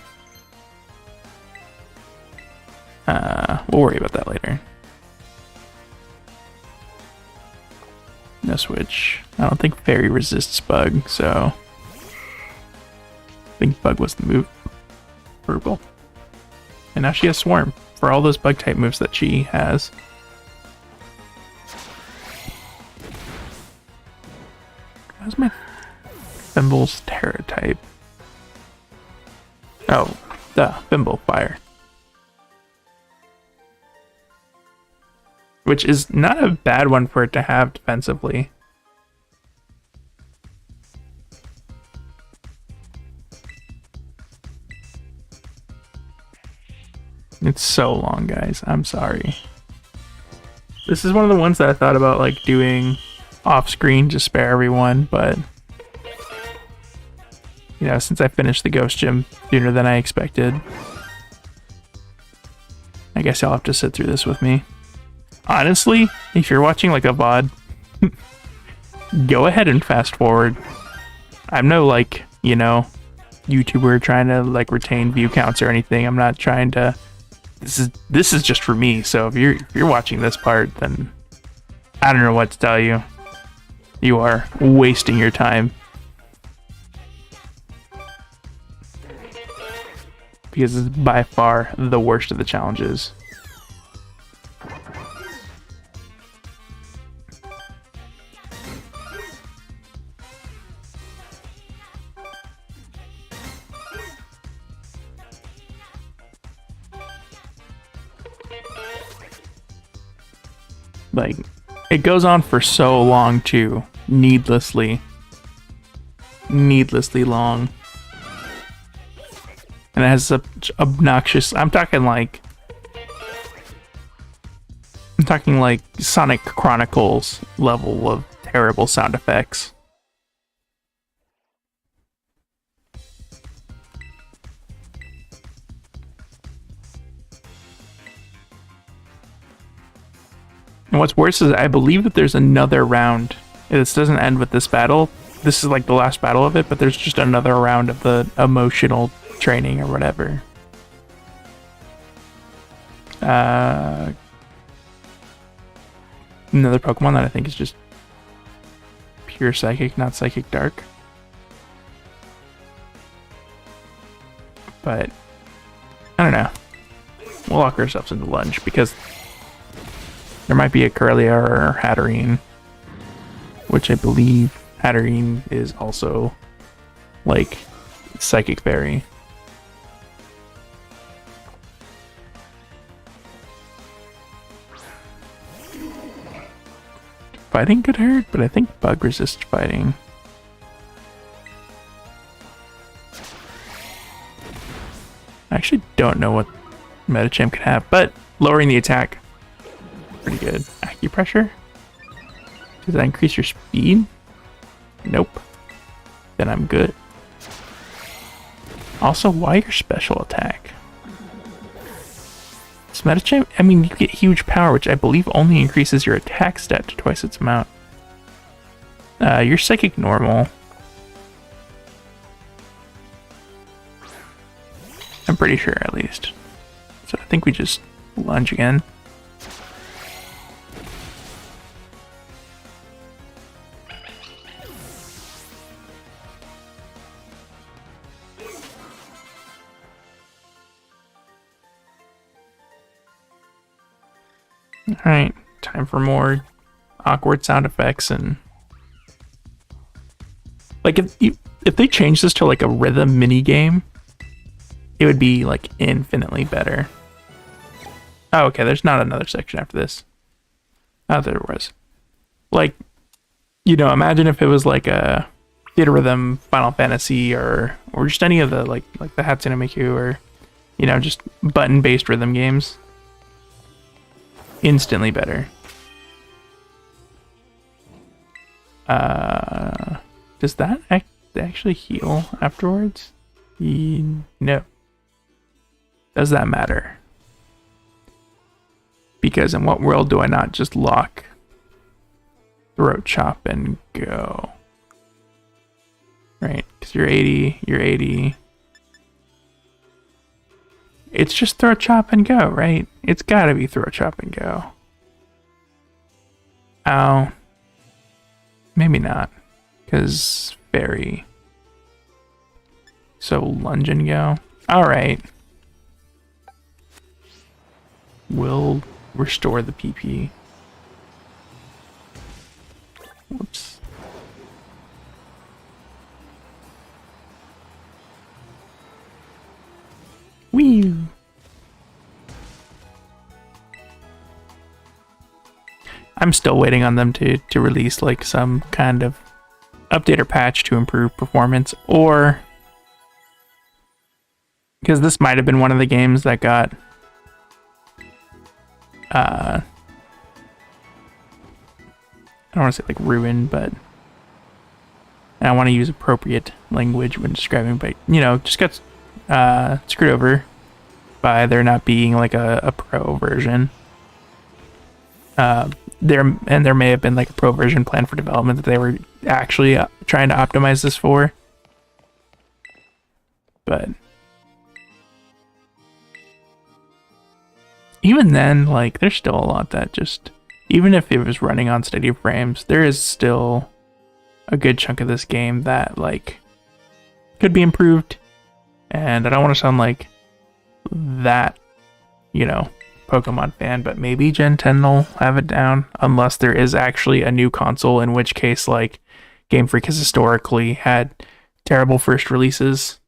A: We'll worry about that later. No switch. I don't think Fairy resists bug, so I think bug was the move. Purple. And now she has Swarm for all those bug type moves that she has. How's my Thimble's Tera type? Oh, Thimble Fire. Which is not a bad one for it to have defensively. It's so long, guys. I'm sorry. This is one of the ones that I thought about like doing off screen to spare everyone, but you know, since I finished the Ghost Gym sooner than I expected, I guess y'all have to sit through this with me. Honestly, if you're watching like a VOD, go ahead and fast forward. I'm no like, you know, YouTuber trying to like retain view counts or anything. I'm not trying to. This is just for me. So if you're watching this part, then I don't know what to tell you. You are wasting your time. Because it's by far the worst of the challenges. Like, it goes on for so long too, needlessly long, and it has such obnoxious. I'm talking like Sonic Chronicles level of terrible sound effects. And what's worse is I believe that there's another round. This doesn't end with this battle. This is like the last battle of it, but there's just another round of the emotional training or whatever. Another Pokemon that I think is just pure Psychic, not Psychic Dark. But I don't know. We'll lock ourselves into lunge because there might be a Curlia or Hatterene, which I believe Hatterene is also like Psychic Fairy. Fighting could hurt, but I think Bug resists fighting. I actually don't know what Metacham could have, but lowering the attack, pretty good. Acupressure? Does that increase your speed? Nope. Then I'm good. Also, why your special attack? This Metacham, I mean, you get huge power, which I believe only increases your attack stat to twice its amount. You're Psychic normal. I'm pretty sure, at least. So I think we just lunge again. Alright, time for more awkward sound effects. And like if they change this to like a rhythm mini game, it would be like infinitely better. Oh, okay, there's not another section after this. Oh, there was. Like, you know, imagine if it was like a Theater Rhythm, Final Fantasy, or just any of the like the Hatsune Miku, or you know, just button-based rhythm games. Instantly better. Does that actually heal afterwards? No. Does that matter? Because in what world do I not just lock Throat Chop and go? Right, because you're 80, you're 80. It's just Throat Chop and go, right? It's gotta be Throat Chop and go. Oh. Maybe not. Because Fairy. So lunge and go. Alright. We'll restore the PP. Whoops. Whee! I'm still waiting on them to release like some kind of update or patch to improve performance, or because this might have been one of the games that got I don't want to say like ruined, but I want to use appropriate language when describing, but you know, just got screwed over by there not being like a pro version. There may have been like a pro version planned for development that they were actually trying to optimize this for, but even then, like, there's still a lot that just, even if it was running on steady frames, there is still a good chunk of this game that like could be improved. And I don't want to sound like that, you know, Pokemon fan, but maybe Gen 10 will have it down, unless there is actually a new console, in which case, like, Game Freak has historically had terrible first releases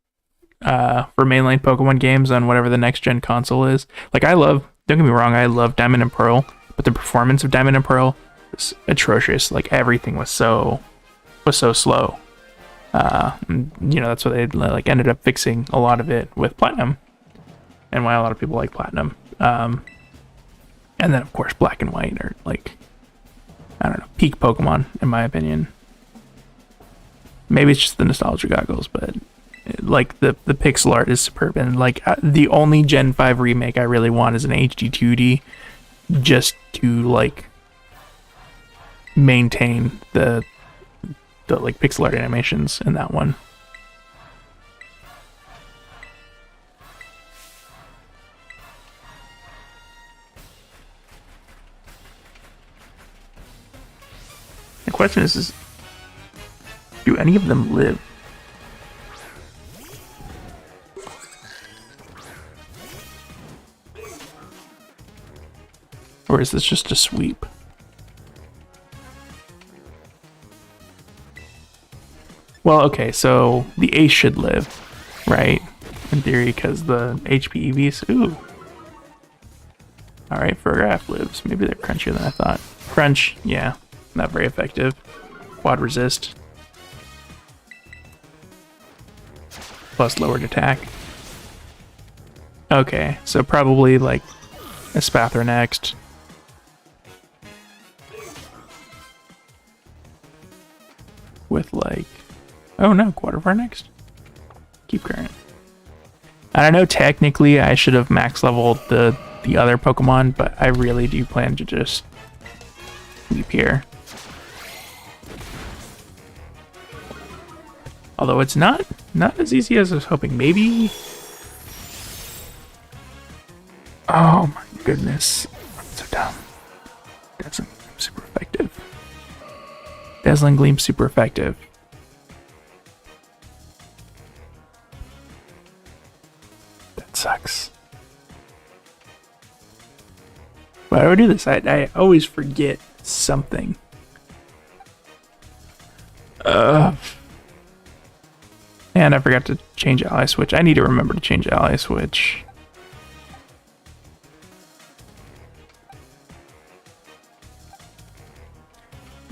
A: for mainline Pokemon games on whatever the next gen console is. Like, don't get me wrong, I love Diamond and Pearl, but the performance of Diamond and Pearl was atrocious. Like everything was so slow. That's why they like ended up fixing a lot of it with Platinum, and why a lot of people like Platinum. And then of course Black and White are like, I don't know, peak Pokemon in my opinion. Maybe it's just the nostalgia goggles, but like the pixel art is superb, and like the only Gen 5 remake I really want is an HD 2D, just to like maintain the like pixel art animations in that one. The question is do any of them live? Or is this just a sweep? Well, okay, so the Ace should live, right? In theory, because the HP EVs. Ooh. Alright, Fergraph lives. Maybe they're crunchier than I thought. Crunch, yeah, not very effective. Quad resist. Plus lowered attack. Okay, so probably like a Spathra next. With like, oh no, Quadrivar next. Keep current. I don't know, technically I should have max leveled the other Pokemon, but I really do plan to just leap here. Although it's not as easy as I was hoping. Maybe. Oh my goodness, I'm so dumb. Dazzling Gleam super effective. Dazzling Gleam super effective. That sucks. Why do I do this? I always forget something. And I forgot to change ally switch. I need to remember to change ally switch.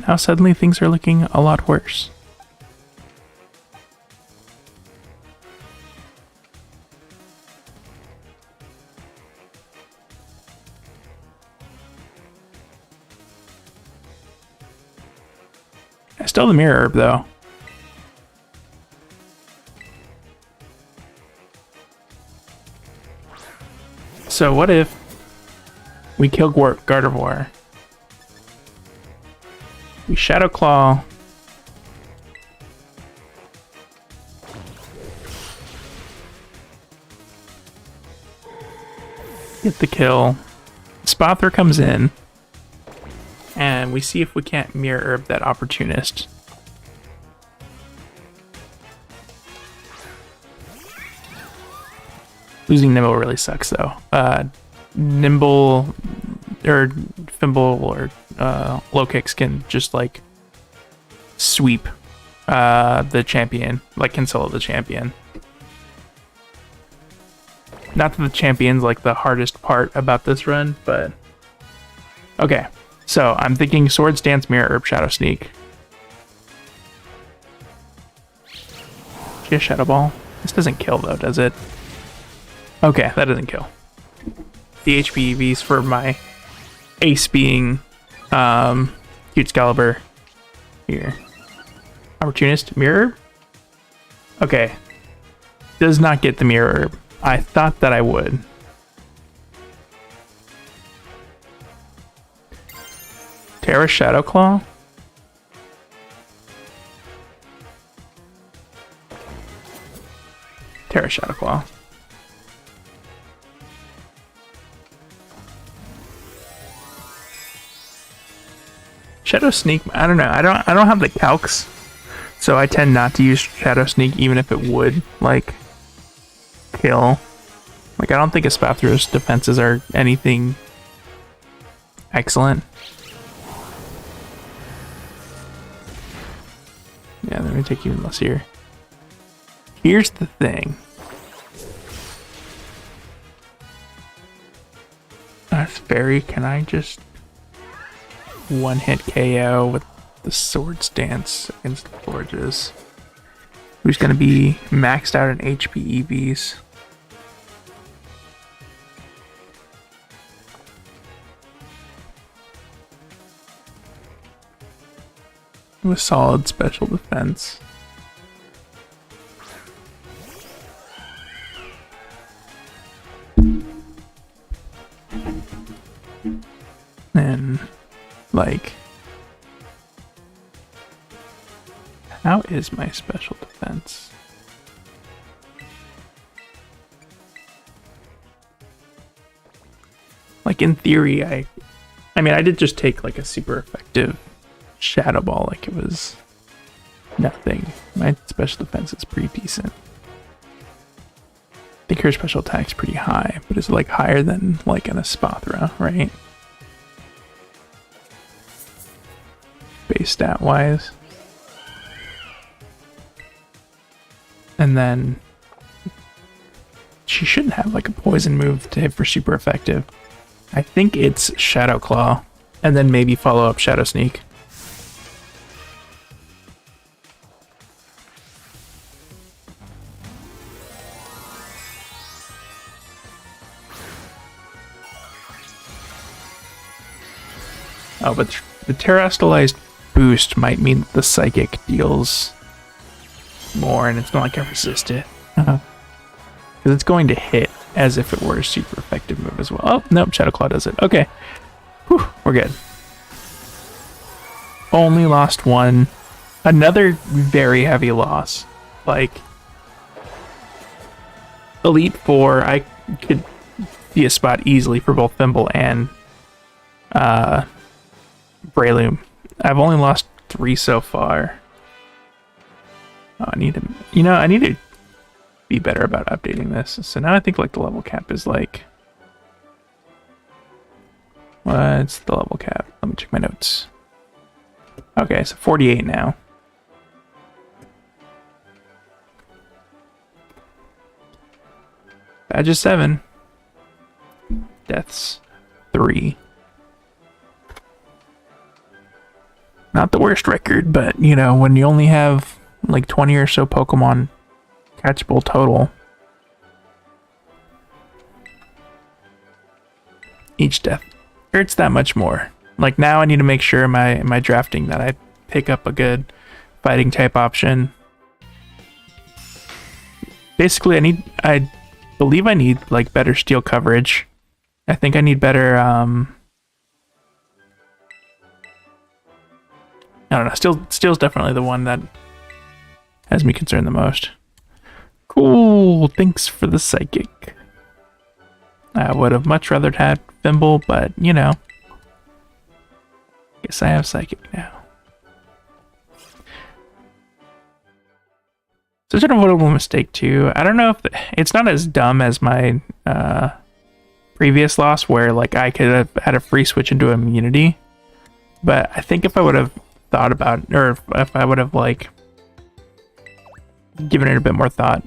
A: Now suddenly things are looking a lot worse. I still have the Mirror Herb though. So what if we kill Gardevoir? We Shadow Claw. Get the kill. Spathra comes in. And we see if we can't Mirror Herb that Opportunist. Losing Nimble really sucks though. Nimble or Fimble or Low Kicks can just like sweep the champion, like can solo the champion. Not that the champion's like the hardest part about this run, but okay. So I'm thinking Swords Dance, Mirror Herb, Shadow Sneak. She has Shadow Ball. This doesn't kill though, does it? Okay, that doesn't kill. The HP EVs for my ace being Cute Excalibur here. Opportunist, Mirror Herb? Okay. Does not get the Mirror Herb. I thought that I would. Tera Shadow Claw? Tera Shadow Claw. Shadow Sneak, I don't know. I don't have the calcs, so I tend not to use Shadow Sneak even if it would like kill. Like I don't think Espathra's defenses are anything excellent. Yeah, they're gonna take even less here. Here's the thing. That's Fairy, can I just one-hit KO with the sword stance against the forges. Who's going to be maxed out in HP EVs. With solid special defense. And, like, how is my special defense? Like, in theory, I mean, I did just take, like, a super effective Shadow Ball, like it was nothing. My special defense is pretty decent. I think her special attack's pretty high, but it's like higher than like an Espathra, right? Base stat wise. And then she shouldn't have like a poison move to hit for super effective. I think it's Shadow Claw, and then maybe follow up Shadow Sneak. Oh, but the terrestrialized boost might mean that the psychic deals more, and it's not like I resist it. Because it's going to hit as if it were a super effective move as well. Oh, nope, Shadow Claw does it. Okay. Whew, we're good. Only lost one. Another very heavy loss. Like, Elite Four, I could be a spot easily for both Thimble and Breloom. I've only lost 3 so far. Oh, I need to be better about updating this. So now I think like the level cap is like, what's the level cap? Let me check my notes. Okay, so 48 now. Badges 7. Deaths 3. Not the worst record, but you know, when you only have like 20 or so Pokemon catchable total, each death hurts that much more. Like now I need to make sure in my drafting that I pick up a good fighting type option. Basically I believe I need like better steel coverage. I think I need better I don't know. Steel's definitely the one that has me concerned the most. Cool. Thanks for the psychic. I would have much rather had Thimble, but you know, guess I have psychic now. Such an avoidable mistake too. I don't know if it's not as dumb as my previous loss, where like I could have had a free switch into immunity, but I think if I would have thought about, or if I would have like given it a bit more thought,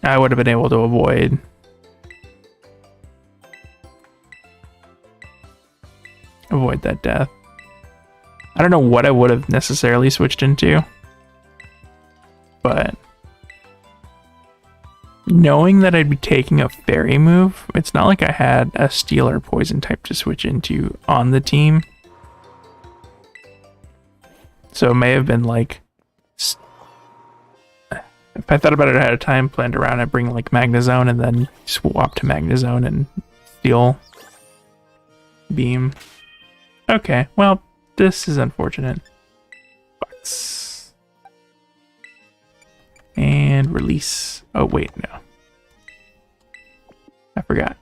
A: I would have been able to avoid that death. I don't know what I would have necessarily switched into, but knowing that I'd be taking a fairy move, it's not like I had a steel or poison type to switch into on the team. So it may have been like, if I thought about it ahead of time, planned around, I'd bring like Magnezone and then swap to Magnezone and Steel Beam. Okay, well, this is unfortunate. Bucks. And release. Oh, wait, no. I forgot.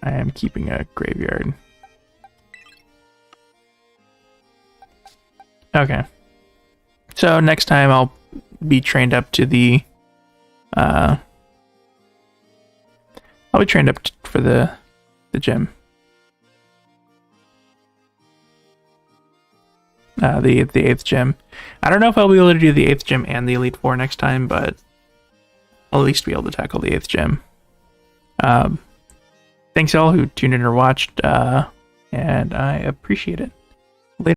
A: I am keeping a graveyard. Okay. So next time I'll be trained up to the I'll be trained up for the gym. The 8th gym. I don't know if I'll be able to do the 8th gym and the Elite Four next time, but I'll at least be able to tackle the 8th gym. Thanks all who tuned in or watched. and I appreciate it.